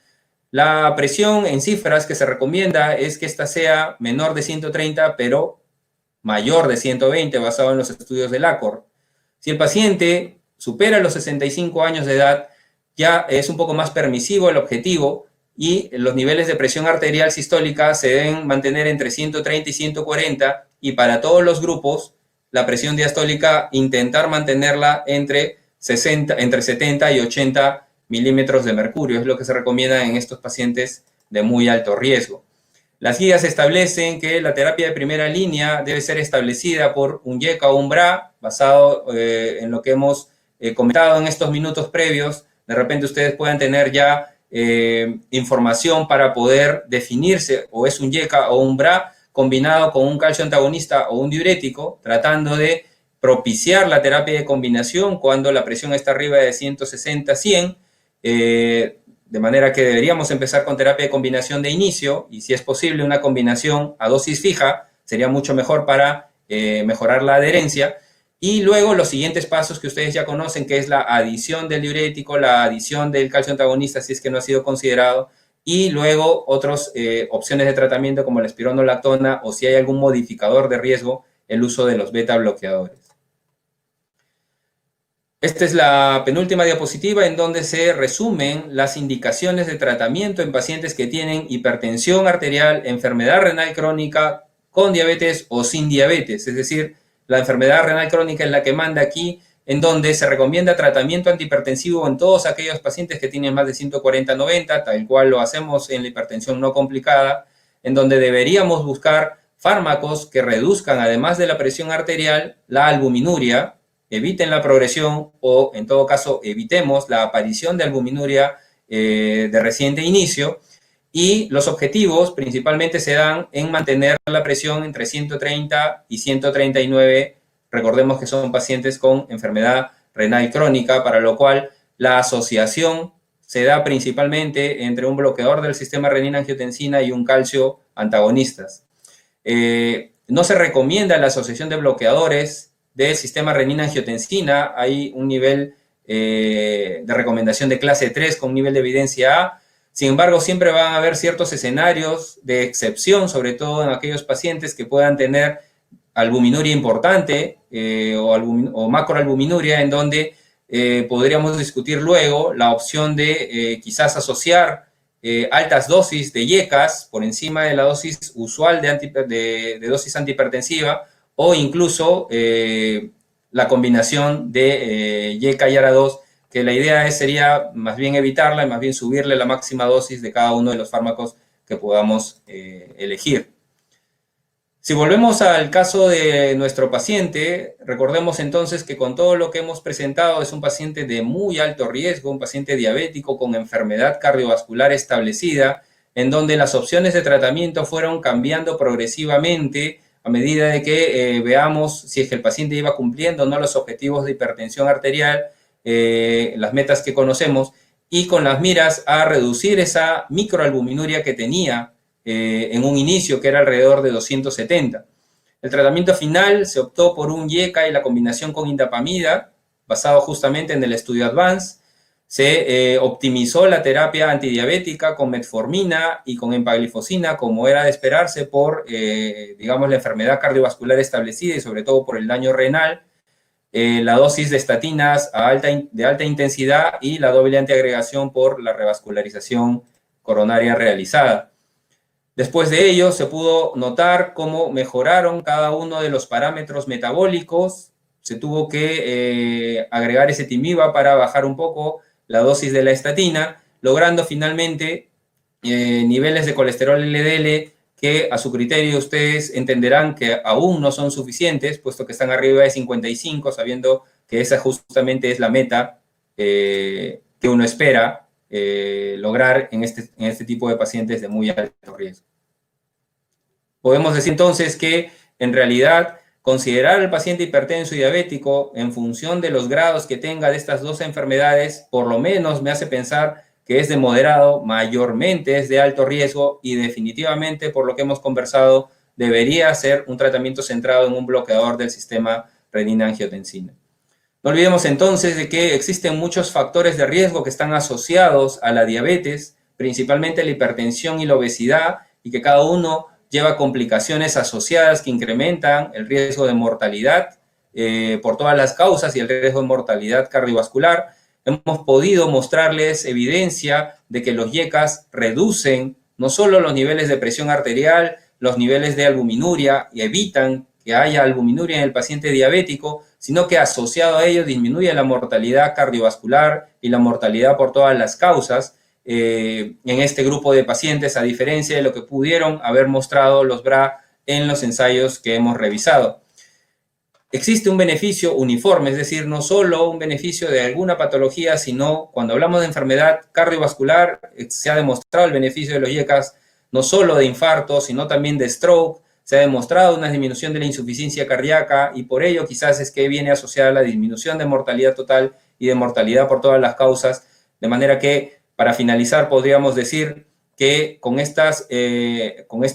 la presión en cifras que se recomienda es que esta sea menor de 130, pero mayor de 120, basado en los estudios del ACOR. Si el paciente supera los 65 años de edad, ya es un poco más permisivo el objetivo y los niveles de presión arterial sistólica se deben mantener entre 130 y 140 y para todos los grupos la presión diastólica intentar mantenerla entre 70 y 80 milímetros de mercurio. Es lo que se recomienda en estos pacientes de muy alto riesgo. Las guías establecen que la terapia de primera línea debe ser establecida por un YECA o un BRA, basado en lo que hemos comentado en estos minutos previos. De repente ustedes puedan tener ya información para poder definirse o es un YECA o un BRA, combinado con un calcio antagonista o un diurético, tratando de propiciar la terapia de combinación cuando la presión está arriba de 160-100, de manera que deberíamos empezar con terapia de combinación de inicio, y si es posible una combinación a dosis fija, sería mucho mejor para mejorar la adherencia, y luego los siguientes pasos que ustedes ya conocen, que es la adición del diurético, la adición del calcio antagonista, si es que no ha sido considerado, y luego otras opciones de tratamiento como la espironolactona o si hay algún modificador de riesgo, el uso de los beta bloqueadores. Esta es la penúltima diapositiva en donde se resumen las indicaciones de tratamiento en pacientes que tienen hipertensión arterial, enfermedad renal crónica con diabetes o sin diabetes. Es decir, la enfermedad renal crónica es la que manda aquí, en donde se recomienda tratamiento antihipertensivo en todos aquellos pacientes que tienen más de 140-90, tal cual lo hacemos en la hipertensión no complicada, en donde deberíamos buscar fármacos que reduzcan, además de la presión arterial, la albuminuria, eviten la progresión o, en todo caso, evitemos la aparición de albuminuria de reciente inicio, y los objetivos principalmente se dan en mantener la presión entre 130 y 139. Recordemos que son pacientes con enfermedad renal crónica, para lo cual la asociación se da principalmente entre un bloqueador del sistema renina-angiotensina y un calcio antagonistas. No se recomienda la asociación de bloqueadores del sistema renina-angiotensina. Hay un nivel de recomendación de clase 3 con un nivel de evidencia A. Sin embargo, siempre van a haber ciertos escenarios de excepción, sobre todo en aquellos pacientes que puedan tener albuminuria importante o macroalbuminuria, en donde podríamos discutir luego la opción de quizás asociar altas dosis de IECAS por encima de la dosis usual de dosis antihipertensiva, o incluso la combinación de IECA y ARA2, que la idea sería más bien evitarla y más bien subirle la máxima dosis de cada uno de los fármacos que podamos elegir. Si volvemos al caso de nuestro paciente, recordemos entonces que con todo lo que hemos presentado es un paciente de muy alto riesgo, un paciente diabético con enfermedad cardiovascular establecida, en donde las opciones de tratamiento fueron cambiando progresivamente a medida de que veamos si es que el paciente iba cumpliendo o no los objetivos de hipertensión arterial, las metas que conocemos, y con las miras a reducir esa microalbuminuria que tenía en un inicio, que era alrededor de 270. El tratamiento final se optó por un IECA y la combinación con indapamida, basado justamente en el estudio ADVANCE. Se optimizó la terapia antidiabética con metformina y con empaglifosina, como era de esperarse por, digamos, la enfermedad cardiovascular establecida y sobre todo por el daño renal. La dosis de estatinas de alta intensidad y la doble antiagregación por la revascularización coronaria realizada. Después de ello, se pudo notar cómo mejoraron cada uno de los parámetros metabólicos. Se tuvo que agregar ezetimiba para bajar un poco la dosis de la estatina, logrando finalmente niveles de colesterol LDL que a su criterio ustedes entenderán que aún no son suficientes, puesto que están arriba de 55, sabiendo que esa justamente es la meta que uno espera lograr en este tipo de pacientes de muy alto riesgo. Podemos decir entonces que en realidad considerar al paciente hipertenso y diabético en función de los grados que tenga de estas dos enfermedades, por lo menos me hace pensar que es de moderado, mayormente es de alto riesgo, y definitivamente, por lo que hemos conversado, debería ser un tratamiento centrado en un bloqueador del sistema renina-angiotensina. No olvidemos entonces de que existen muchos factores de riesgo que están asociados a la diabetes, principalmente la hipertensión y la obesidad, y que cada uno lleva complicaciones asociadas que incrementan el riesgo de mortalidad por todas las causas y el riesgo de mortalidad cardiovascular. Hemos podido mostrarles evidencia de que los IECAS reducen no solo los niveles de presión arterial, los niveles de albuminuria, y evitan que haya albuminuria en el paciente diabético, sino que asociado a ello disminuye la mortalidad cardiovascular y la mortalidad por todas las causas en este grupo de pacientes, a diferencia de lo que pudieron haber mostrado los BRA en los ensayos que hemos revisado. Existe un beneficio uniforme, es decir, no solo un beneficio de alguna patología, sino cuando hablamos de enfermedad cardiovascular, se ha demostrado el beneficio de los IECAS, no solo de infarto, sino también de stroke. Se ha demostrado una disminución de la insuficiencia cardíaca, y por ello quizás es que viene asociada la disminución de mortalidad total y de mortalidad por todas las causas, de manera que, para finalizar, podríamos decir que con esta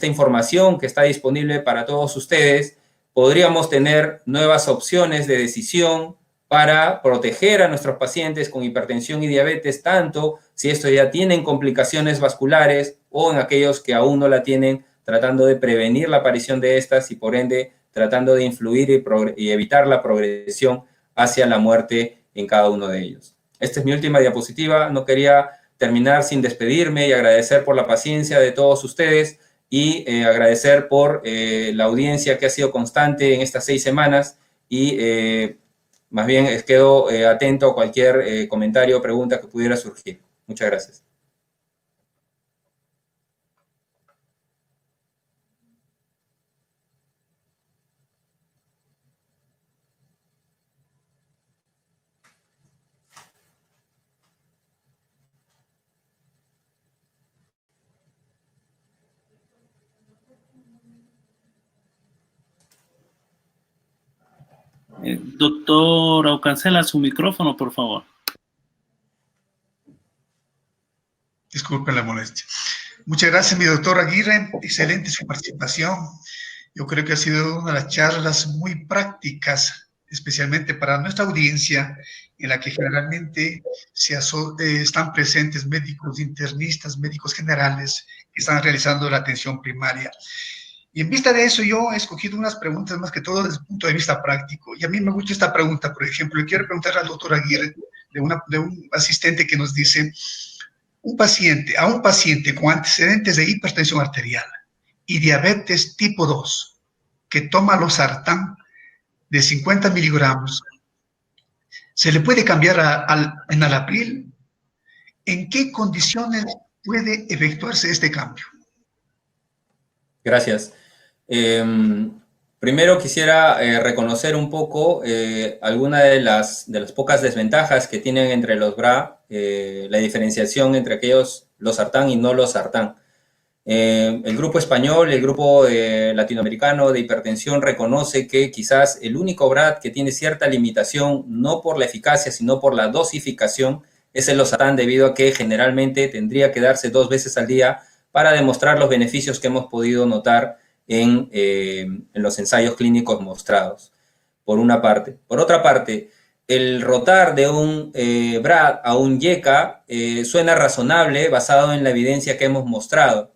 información que está disponible para todos ustedes, podríamos tener nuevas opciones de decisión para proteger a nuestros pacientes con hipertensión y diabetes, tanto si estos ya tienen complicaciones vasculares o en aquellos que aún no la tienen, tratando de prevenir la aparición de estas y por ende tratando de influir y evitar la progresión hacia la muerte en cada uno de ellos. Esta es mi última diapositiva. No quería terminar sin despedirme y agradecer por la paciencia de todos ustedes y agradecer por la audiencia que ha sido constante en estas 6 semanas, y más bien quedo atento a cualquier comentario o pregunta que pudiera surgir. Muchas gracias. Doctor Aucancela, su micrófono, por favor. Disculpen la molestia. Muchas gracias, mi doctor Aguirre. Excelente su participación. Yo creo que ha sido una de las charlas muy prácticas, especialmente para nuestra audiencia, en la que generalmente están presentes médicos internistas, médicos generales, que están realizando la atención primaria. Y en vista de eso, yo he escogido unas preguntas más que todo desde el punto de vista práctico. Y a mí me gusta esta pregunta, por ejemplo, y quiero preguntar al doctor Aguirre, de un asistente que nos dice, a un paciente con antecedentes de hipertensión arterial y diabetes tipo 2, que toma losartán de 50 miligramos, ¿se le puede cambiar al enalapril? ¿En qué condiciones puede efectuarse este cambio? Gracias. Primero quisiera reconocer un poco algunas de las pocas desventajas que tienen entre los BRA, la diferenciación entre aquellos losartán y no losartán. El grupo español, el grupo latinoamericano de hipertensión reconoce que quizás el único BRAD que tiene cierta limitación, no por la eficacia, sino por la dosificación, es el losartán, debido a que generalmente tendría que darse 2 veces al día para demostrar los beneficios que hemos podido notar en los ensayos clínicos mostrados, por una parte. Por otra parte, el rotar de un BRAD a un YECA suena razonable basado en la evidencia que hemos mostrado.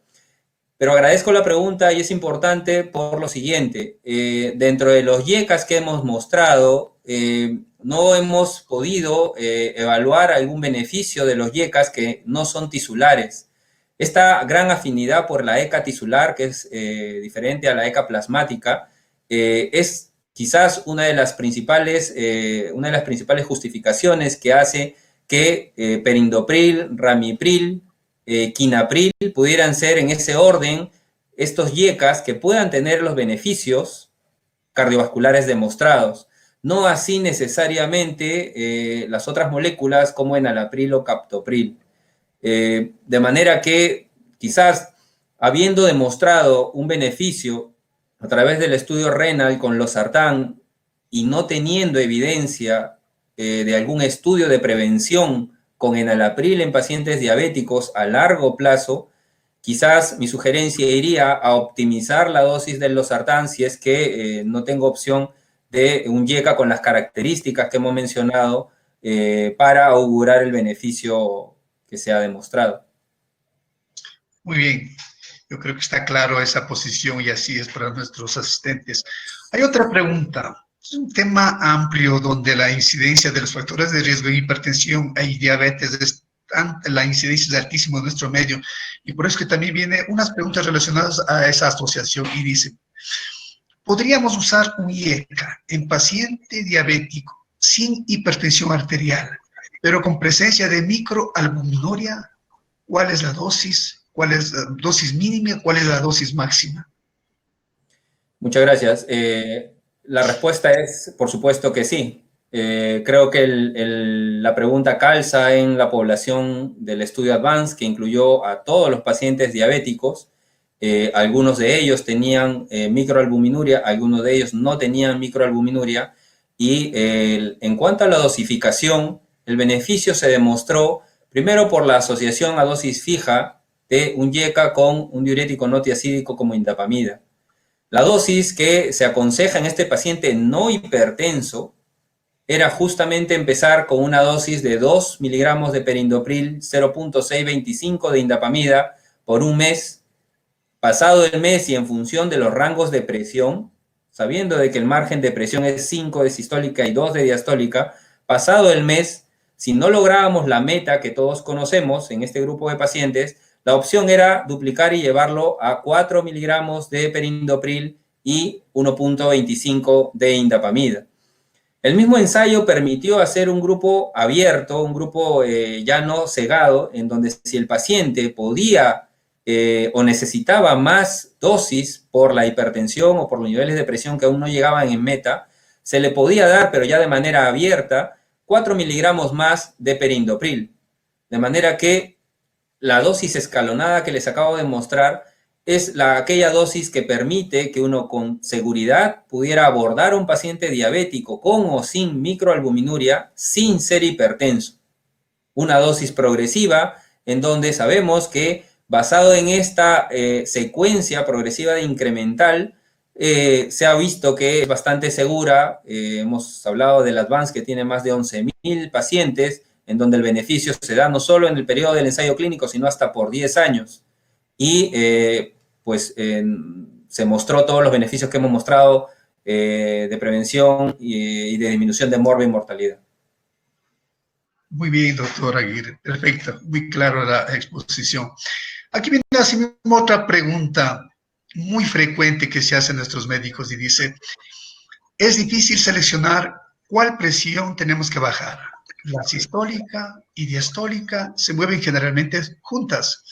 Pero agradezco la pregunta y es importante por lo siguiente. Dentro de los YECAs que hemos mostrado, no hemos podido evaluar algún beneficio de los YECAs que no son tisulares. Esta gran afinidad por la ECA tisular, que es diferente a la ECA plasmática, es quizás una de las principales justificaciones que hace que perindopril, ramipril, quinapril pudieran ser en ese orden estos YECAs que puedan tener los beneficios cardiovasculares demostrados. No así necesariamente las otras moléculas como enalapril o captopril. De manera que quizás habiendo demostrado un beneficio a través del estudio renal con losartán y no teniendo evidencia de algún estudio de prevención con enalapril en pacientes diabéticos a largo plazo, quizás mi sugerencia iría a optimizar la dosis del losartán si es que no tengo opción de un YECA con las características que hemos mencionado para augurar el beneficio que se ha demostrado. Muy bien, yo creo que está claro esa posición y así es para nuestros asistentes. Hay otra pregunta. Es un tema amplio donde la incidencia de los factores de riesgo de hipertensión y diabetes la incidencia es altísima en nuestro medio, y por eso que también vienen unas preguntas relacionadas a esa asociación y dice, ¿podríamos usar un YECA en paciente diabético sin hipertensión arterial, pero con presencia de microalbuminuria? ¿Cuál es la dosis? ¿Cuál es la dosis mínima? ¿Cuál es la dosis máxima? Muchas gracias. La respuesta es, por supuesto que sí. Creo que la pregunta calza en la población del estudio Advance, que incluyó a todos los pacientes diabéticos. Algunos de ellos tenían microalbuminuria, algunos de ellos no tenían microalbuminuria. Y en cuanto a la dosificación, el beneficio se demostró primero por la asociación a dosis fija de un YECA con un diurético no tiazídico como indapamida. La dosis que se aconseja en este paciente no hipertenso era justamente empezar con una dosis de 2 miligramos de perindopril, 0.625 de indapamida por un mes. Pasado el mes y en función de los rangos de presión, sabiendo de que el margen de presión es 5 de sistólica y 2 de diastólica, pasado el mes, si no lográbamos la meta que todos conocemos en este grupo de pacientes, la opción era duplicar y llevarlo a 4 miligramos de perindopril y 1.25 de indapamida. El mismo ensayo permitió hacer un grupo abierto, un grupo ya no cegado, en donde si el paciente podía o necesitaba más dosis por la hipertensión o por los niveles de presión que aún no llegaban en meta, se le podía dar, pero ya de manera abierta, 4 miligramos más de perindopril. De manera que la dosis escalonada que les acabo de mostrar es aquella dosis que permite que uno con seguridad pudiera abordar a un paciente diabético con o sin microalbuminuria sin ser hipertenso. Una dosis progresiva en donde sabemos que basado en esta secuencia progresiva de incremental, se ha visto que es bastante segura. Hemos hablado del Advance, que tiene más de 11.000 pacientes, en donde el beneficio se da no solo en el periodo del ensayo clínico, sino hasta por 10 años. Y se mostró todos los beneficios que hemos mostrado de prevención y de disminución de morbo y mortalidad. Muy bien, doctor Aguirre. Perfecto. Muy claro la exposición. Aquí viene así mismo otra pregunta muy frecuente que se hacen nuestros médicos y dice, es difícil seleccionar cuál presión tenemos que bajar. La sistólica y diastólica se mueven generalmente juntas.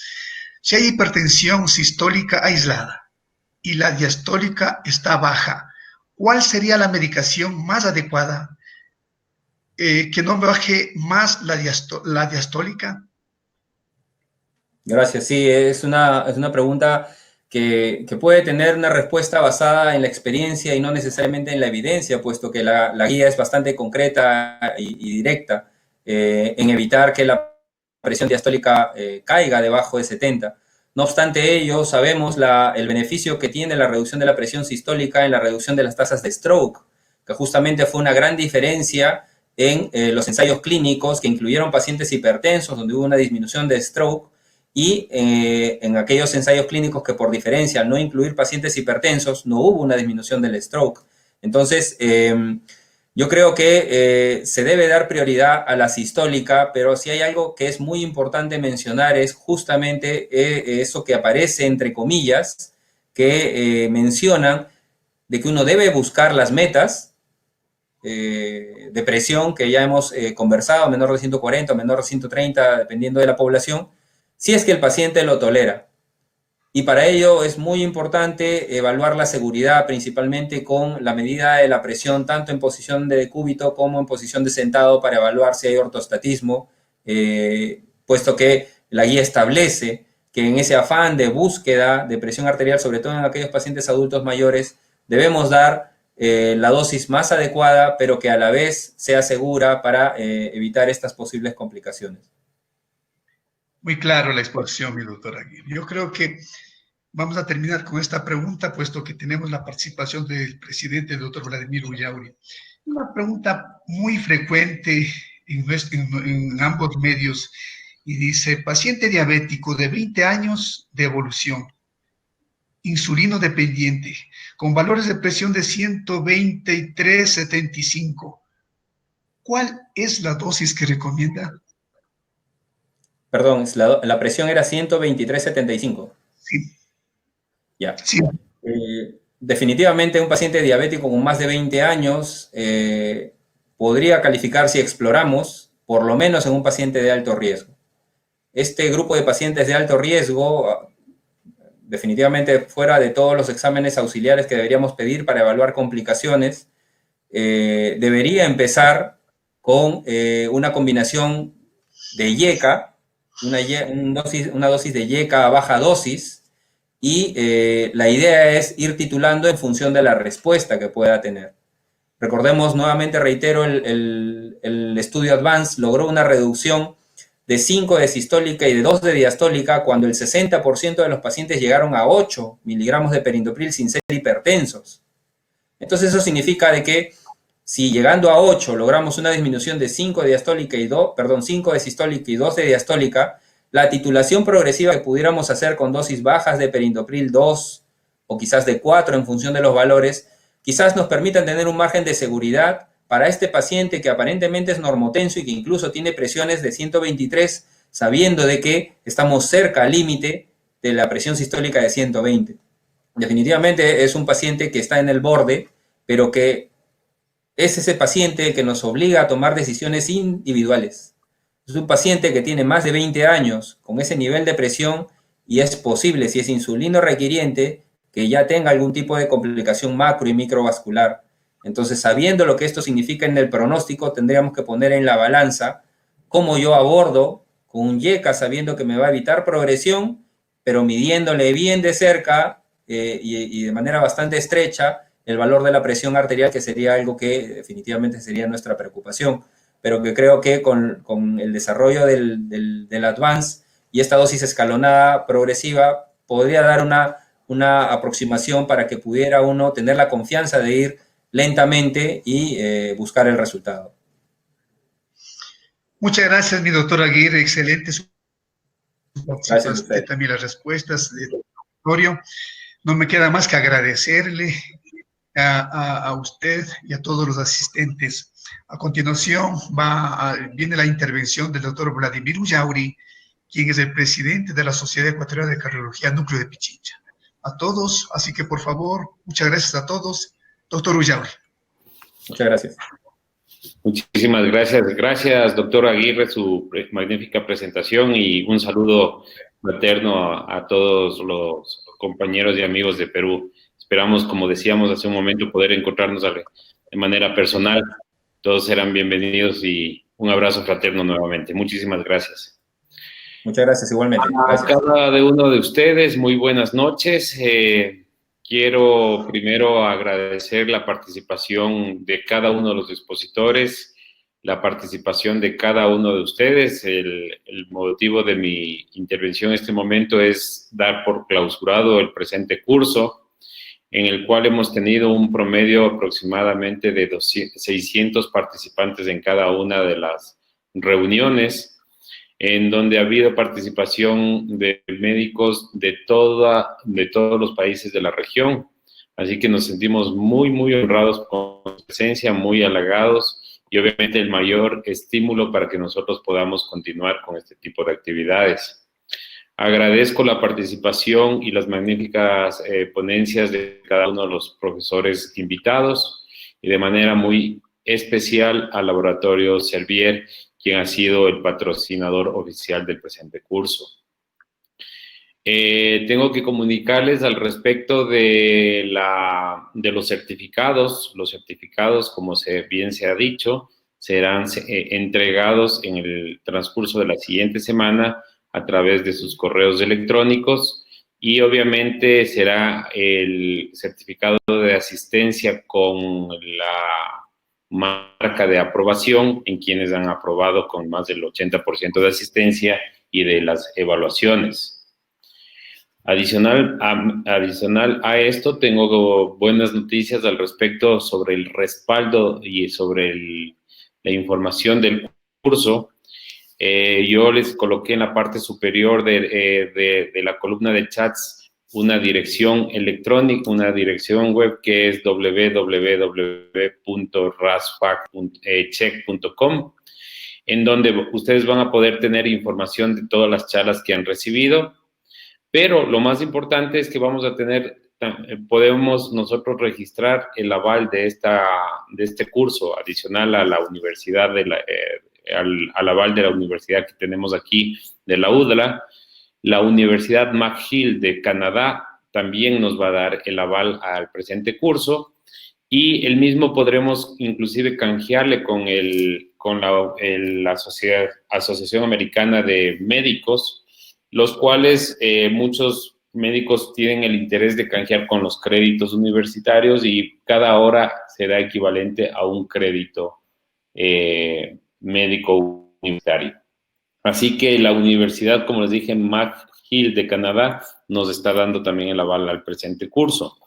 Si hay hipertensión sistólica aislada y la diastólica está baja, ¿cuál sería la medicación más adecuada que no baje más la diastólica? Gracias. Sí, es una pregunta que puede tener una respuesta basada en la experiencia y no necesariamente en la evidencia, puesto que la guía es bastante concreta y directa en evitar que la presión diastólica caiga debajo de 70. No obstante ello, sabemos el beneficio que tiene la reducción de la presión sistólica en la reducción de las tasas de stroke, que justamente fue una gran diferencia en los ensayos clínicos que incluyeron pacientes hipertensos, donde hubo una disminución de stroke, y en aquellos ensayos clínicos que por diferencia, al no incluir pacientes hipertensos, no hubo una disminución del stroke. Entonces, yo creo que se debe dar prioridad a la sistólica, pero si hay algo que es muy importante mencionar es justamente eso que aparece entre comillas, que mencionan de que uno debe buscar las metas de presión que ya hemos conversado, menor de 140 o menor de 130, dependiendo de la población, si es que el paciente lo tolera. Y para ello es muy importante evaluar la seguridad, principalmente con la medida de la presión, tanto en posición de decúbito como en posición de sentado, para evaluar si hay ortostatismo, puesto que la guía establece que en ese afán de búsqueda de presión arterial, sobre todo en aquellos pacientes adultos mayores, debemos dar la dosis más adecuada, pero que a la vez sea segura para evitar estas posibles complicaciones. Muy claro la exposición, mi doctor Aguirre. Yo creo que vamos a terminar con esta pregunta, puesto que tenemos la participación del presidente, el doctor Vladimir Ullauri. Una pregunta muy frecuente en ambos medios, y dice, paciente diabético de 20 años de evolución, insulino dependiente, con valores de presión de 123/75. ¿Cuál es la dosis que recomienda? Perdón, la presión era 123/75. Sí. Ya. Sí. Definitivamente un paciente diabético con más de 20 años podría calificar, si exploramos, por lo menos en un paciente de alto riesgo. Este grupo de pacientes de alto riesgo, definitivamente fuera de todos los exámenes auxiliares que deberíamos pedir para evaluar complicaciones, debería empezar con una combinación de YECA, una dosis de YECA a baja dosis, y la idea es ir titulando en función de la respuesta que pueda tener. Recordemos, nuevamente reitero, el estudio Advance logró una reducción de 5 de sistólica y de 2 de diastólica cuando el 60% de los pacientes llegaron a 8 miligramos de perindopril sin ser hipertensos. Entonces eso significa de que si llegando a 8 logramos una disminución de 5 de sistólica y 2 de diastólica, la titulación progresiva que pudiéramos hacer con dosis bajas de perindopril 2 o quizás de 4 en función de los valores, quizás nos permitan tener un margen de seguridad para este paciente que aparentemente es normotenso y que incluso tiene presiones de 123, sabiendo de que estamos cerca al límite de la presión sistólica de 120. Definitivamente es un paciente que está en el borde, pero que es ese paciente que nos obliga a tomar decisiones individuales. Es un paciente que tiene más de 20 años con ese nivel de presión y es posible, si es insulino requiriente, que ya tenga algún tipo de complicación macro y microvascular. Entonces, sabiendo lo que esto significa en el pronóstico, tendríamos que poner en la balanza cómo yo abordo con un YECA, sabiendo que me va a evitar progresión, pero midiéndole bien de cerca y de manera bastante estrecha el valor de la presión arterial, que sería algo que definitivamente sería nuestra preocupación, pero que creo que con el desarrollo del Advance y esta dosis escalonada progresiva podría dar una aproximación para que pudiera uno tener la confianza de ir lentamente y buscar el resultado. Muchas gracias, mi doctor Aguirre. Excelente su Gracias, también las respuestas del auditorio. No me queda más que agradecerle a usted y a todos los asistentes. A continuación viene la intervención del doctor Vladimir Ullauri, quien es el presidente de la Sociedad Ecuatoriana de Cardiología Núcleo de Pichincha. A todos, así que por favor, muchas gracias a todos. Doctor Ullauri. Muchas gracias. Muchísimas gracias. Gracias, doctor Aguirre, su magnífica presentación, y un saludo fraterno a todos los compañeros y amigos de Perú. Esperamos, como decíamos hace un momento, poder encontrarnos de manera personal. Todos serán bienvenidos y un abrazo fraterno nuevamente. Muchísimas gracias. Muchas gracias, igualmente. Gracias. A cada uno de ustedes, muy buenas noches. Quiero primero agradecer la participación de cada uno de los expositores, la participación de cada uno de ustedes. El motivo de mi intervención en este momento es dar por clausurado el presente curso, en el cual hemos tenido un promedio aproximadamente de 600 participantes en cada una de las reuniones, en donde ha habido participación de médicos de todos los países de la región. Así que nos sentimos muy, muy honrados con su presencia, muy halagados, y obviamente el mayor estímulo para que nosotros podamos continuar con este tipo de actividades. Agradezco la participación y las magníficas ponencias de cada uno de los profesores invitados, y de manera muy especial al Laboratorio Servier, quien ha sido el patrocinador oficial del presente curso. Tengo que comunicarles al respecto de los certificados. Los certificados, como bien se ha dicho, serán entregados en el transcurso de la siguiente semana a través de sus correos electrónicos, y obviamente será el certificado de asistencia con la marca de aprobación en quienes han aprobado con más del 80% de asistencia y de las evaluaciones. Adicional a esto, tengo buenas noticias al respecto sobre el respaldo y sobre la información del curso. Yo les coloqué en la parte superior de la columna de chats una dirección electrónica, una dirección web que es www.rasfaccheck.com, en donde ustedes van a poder tener información de todas las charlas que han recibido. Pero lo más importante es que podemos nosotros registrar el aval de este curso adicional a la universidad, al aval de la universidad que tenemos aquí de la UDLA. La Universidad McGill de Canadá también nos va a dar el aval al presente curso, y el mismo podremos inclusive canjearle con la Asociación Americana de Médicos, los cuales muchos médicos tienen el interés de canjear con los créditos universitarios, y cada hora será equivalente a un crédito médico universitario. Así que la universidad, como les dije, McGill de Canadá, nos está dando también el aval al presente curso.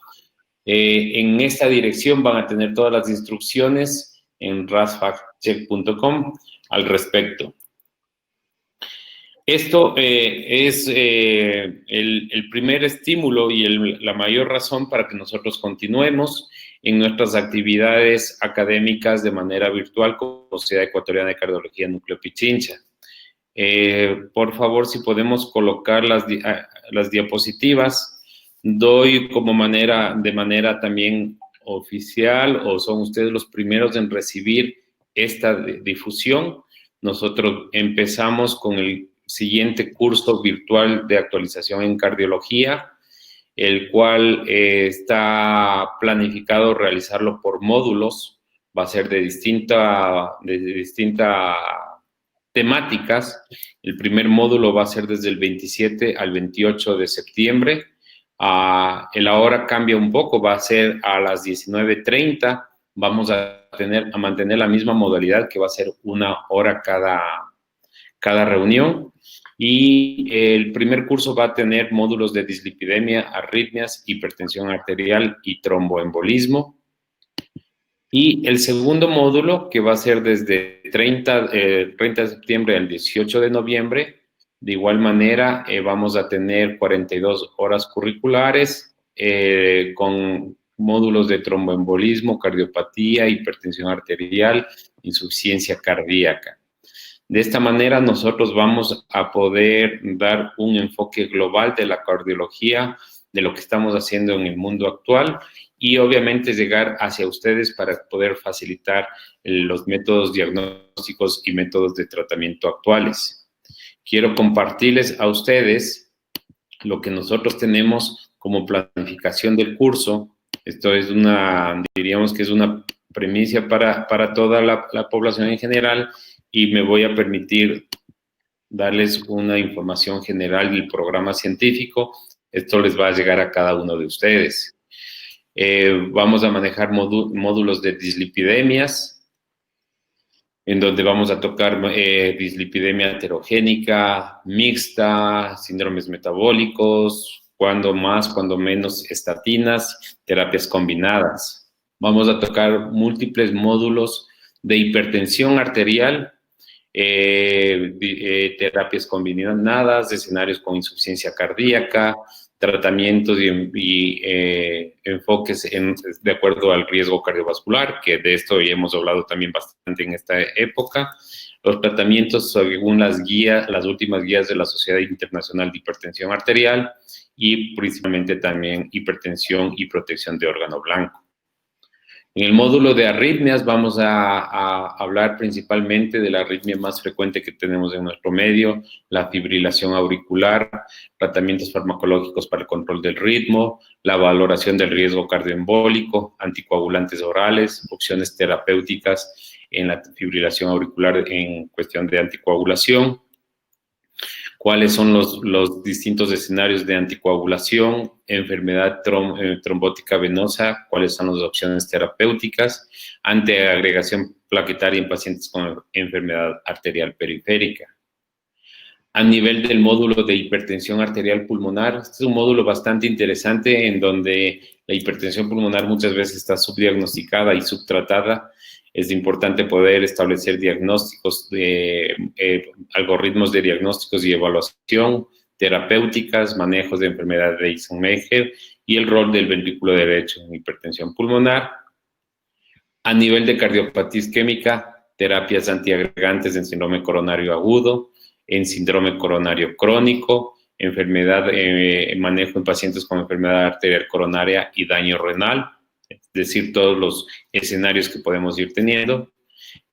En esta dirección van a tener todas las instrucciones en rasfaccheck.com al respecto. Esto es el primer estímulo y la mayor razón para que nosotros continuemos en nuestras actividades académicas de manera virtual como Sociedad Ecuatoriana de Cardiología Núcleo Pichincha. Por favor, si podemos colocar las diapositivas. Doy de manera también oficial, o son ustedes los primeros en recibir esta difusión. Nosotros empezamos con el siguiente curso virtual de actualización en cardiología, el cual está planificado realizarlo por módulos. Va a ser de distintas temáticas. El primer módulo va a ser desde el 27 al 28 de septiembre. La hora cambia un poco, va a ser a las 19:30. Vamos a mantener la misma modalidad, que va a ser 1 hora cada cada reunión. Y el primer curso va a tener módulos de dislipidemia, arritmias, hipertensión arterial y tromboembolismo. Y el segundo módulo, que va a ser desde 30 de septiembre al 18 de noviembre, de igual manera vamos a tener 42 horas curriculares con módulos de tromboembolismo, cardiopatía, hipertensión arterial, insuficiencia cardíaca. De esta manera nosotros vamos a poder dar un enfoque global de la cardiología, de lo que estamos haciendo en el mundo actual y obviamente llegar hacia ustedes para poder facilitar los métodos diagnósticos y métodos de tratamiento actuales. Quiero compartirles a ustedes lo que nosotros tenemos como planificación del curso. Esto es diríamos que es una premisa para toda la población en general y me voy a permitir darles una información general del programa científico. Esto les va a llegar a cada uno de ustedes. Vamos a manejar módulos de dislipidemias, en donde vamos a tocar dislipidemia heterogénica, mixta, síndromes metabólicos, cuando más, cuando menos estatinas, terapias combinadas. Vamos a tocar múltiples módulos de hipertensión arterial, terapias combinadas, escenarios con insuficiencia cardíaca, tratamientos y enfoques de acuerdo al riesgo cardiovascular, que de esto ya hemos hablado también bastante en esta época. Los tratamientos según las últimas guías de la Sociedad Internacional de Hipertensión Arterial y principalmente también hipertensión y protección de órgano blanco. En el módulo de arritmias vamos a hablar principalmente de la arritmia más frecuente que tenemos en nuestro medio, la fibrilación auricular, tratamientos farmacológicos para el control del ritmo, la valoración del riesgo cardioembólico, anticoagulantes orales, opciones terapéuticas en la fibrilación auricular en cuestión de anticoagulación, cuáles son los distintos escenarios de anticoagulación, enfermedad trombótica venosa, cuáles son las opciones terapéuticas, antiagregación plaquetaria en pacientes con enfermedad arterial periférica. A nivel del módulo de hipertensión arterial pulmonar, este es un módulo bastante interesante en donde la hipertensión pulmonar muchas veces está subdiagnosticada y subtratada. Es importante poder establecer diagnósticos, algoritmos de diagnósticos y evaluación, terapéuticas, manejos de enfermedad de Eisenmenger y el rol del ventrículo derecho en hipertensión pulmonar. A nivel de cardiopatía isquémica, terapias antiagregantes en síndrome coronario agudo, en síndrome coronario crónico, manejo en pacientes con enfermedad arterial coronaria y daño renal. Es decir, todos los escenarios que podemos ir teniendo.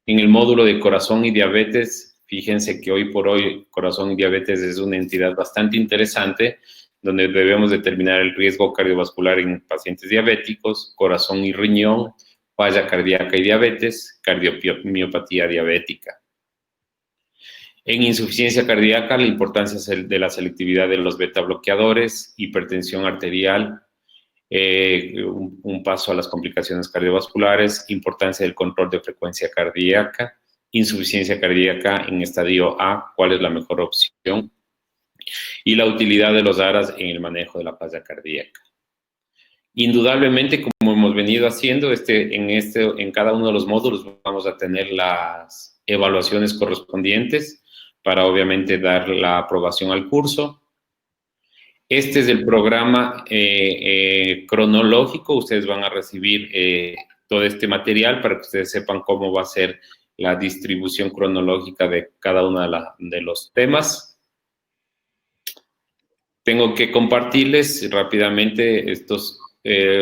En el módulo de corazón y diabetes, fíjense que hoy por hoy corazón y diabetes es una entidad bastante interesante, donde debemos determinar el riesgo cardiovascular en pacientes diabéticos, corazón y riñón, falla cardíaca y diabetes, cardiomiopatía diabética. En insuficiencia cardíaca, la importancia de la selectividad de los beta bloqueadores, hipertensión arterial, un paso a las complicaciones cardiovasculares, importancia del control de frecuencia cardíaca, insuficiencia cardíaca en estadio A, cuál es la mejor opción, y la utilidad de los ARAS en el manejo de la falla cardíaca. Indudablemente, como hemos venido haciendo, en cada uno de los módulos vamos a tener las evaluaciones correspondientes para obviamente dar la aprobación al curso. Este es el programa cronológico. Ustedes van a recibir todo este material para que ustedes sepan cómo va a ser la distribución cronológica de cada uno de los temas. Tengo que compartirles rápidamente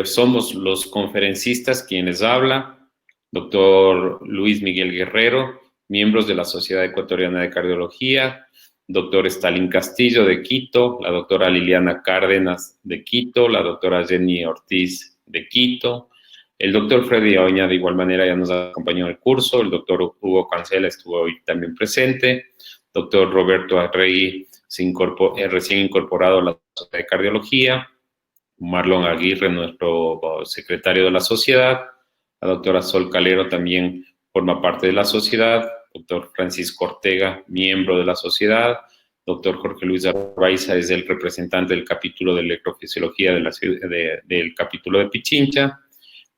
somos los conferencistas quienes hablan. Doctor Luis Miguel Guerrero, miembros de la Sociedad Ecuatoriana de Cardiología, doctor Stalin Castillo de Quito, la doctora Liliana Cárdenas de Quito, la doctora Jenny Ortiz de Quito, el doctor Freddy Oña de igual manera ya nos acompañó en el curso, el doctor Hugo Cancela estuvo hoy también presente, doctor Roberto Arregui recién incorporado a la Sociedad de Cardiología, Marlon Aguirre, nuestro secretario de la sociedad, la doctora Sol Calero también forma parte de la sociedad, doctor Francisco Ortega, miembro de la sociedad, doctor Jorge Luis Arbaiza es el representante del capítulo de electrofisiología del capítulo de Pichincha,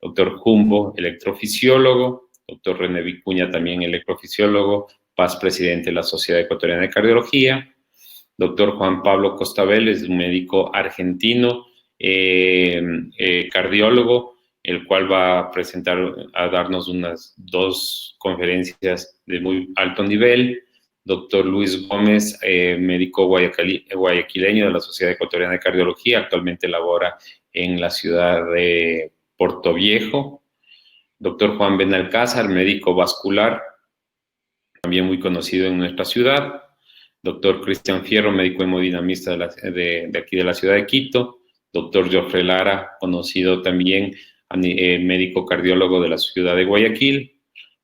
doctor Jumbo, electrofisiólogo, doctor René Vicuña, también electrofisiólogo, Paz, presidente de la Sociedad Ecuatoriana de Cardiología, doctor Juan Pablo Costabel, es un médico argentino, cardiólogo, el cual va a darnos unas 2 conferencias de muy alto nivel. Doctor Luis Gómez, médico guayaquileño de la Sociedad Ecuatoriana de Cardiología, actualmente labora en la ciudad de Portoviejo. Doctor Juan Benalcázar, médico vascular, también muy conocido en nuestra ciudad. Doctor Cristian Fierro, médico hemodinamista de aquí de la ciudad de Quito. Doctor Jofre Lara, conocido también médico cardiólogo de la ciudad de Guayaquil.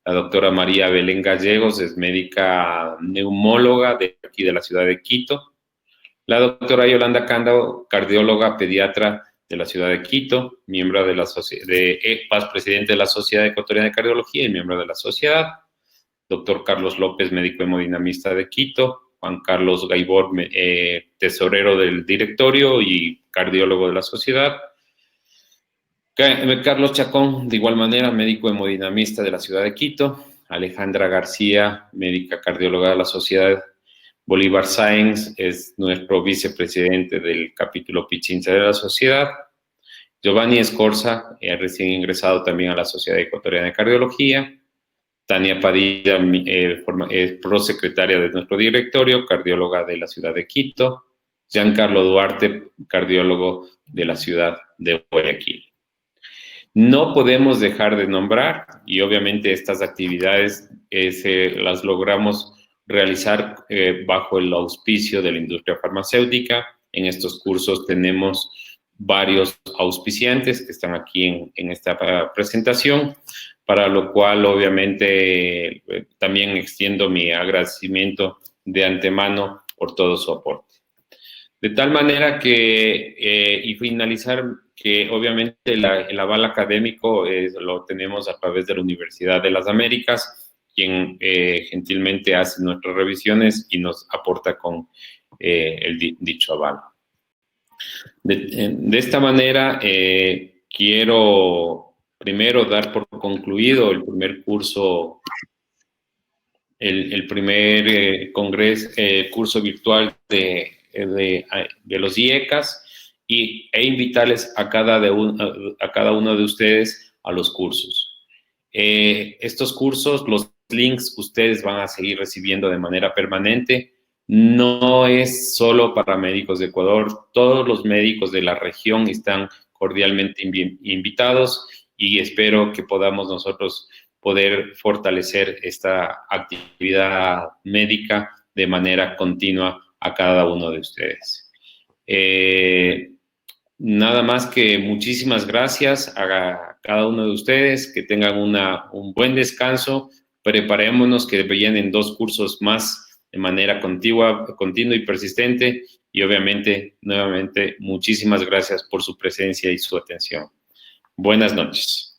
La doctora María Belén Gallegos es médica neumóloga de aquí de la ciudad de Quito. La doctora Yolanda Cándado, cardióloga pediatra de la ciudad de Quito, miembro de la Paz, presidente de la Sociedad Ecuatoriana de Cardiología y miembro de la sociedad. Doctor Carlos López, médico hemodinamista de Quito. Juan Carlos Gaibor, tesorero del directorio y cardiólogo de la sociedad. Carlos Chacón, de igual manera, médico hemodinamista de la ciudad de Quito. Alejandra García, médica cardióloga de la sociedad. Bolívar Sáenz es nuestro vicepresidente del capítulo Pichincha de la sociedad. Giovanni Escorza, recién ingresado también a la Sociedad Ecuatoriana de Cardiología. Tania Padilla, prosecretaria de nuestro directorio, cardióloga de la ciudad de Quito. Giancarlo Duarte, cardiólogo de la ciudad de Guayaquil. No podemos dejar de nombrar, y obviamente estas actividades las logramos realizar bajo el auspicio de la industria farmacéutica. En estos cursos tenemos varios auspiciantes que están aquí en esta presentación, para lo cual obviamente también extiendo mi agradecimiento de antemano por todo su aporte. De tal manera que, y finalizar, que obviamente el aval académico lo tenemos a través de la Universidad de las Américas, quien gentilmente hace nuestras revisiones y nos aporta con el dicho aval. De esta manera, quiero primero dar por concluido el primer curso, el primer curso virtual de los IECAS e invitarles a cada uno de ustedes a los cursos. Estos cursos, los links ustedes van a seguir recibiendo de manera permanente. No es solo para médicos de Ecuador, todos los médicos de la región están cordialmente invitados y espero que podamos nosotros poder fortalecer esta actividad médica de manera continua a cada uno de ustedes. Nada más que muchísimas gracias a cada uno de ustedes, que tengan un buen descanso, preparémonos que vienen 2 cursos más de manera continua y persistente, y obviamente, nuevamente, muchísimas gracias por su presencia y su atención. Buenas noches.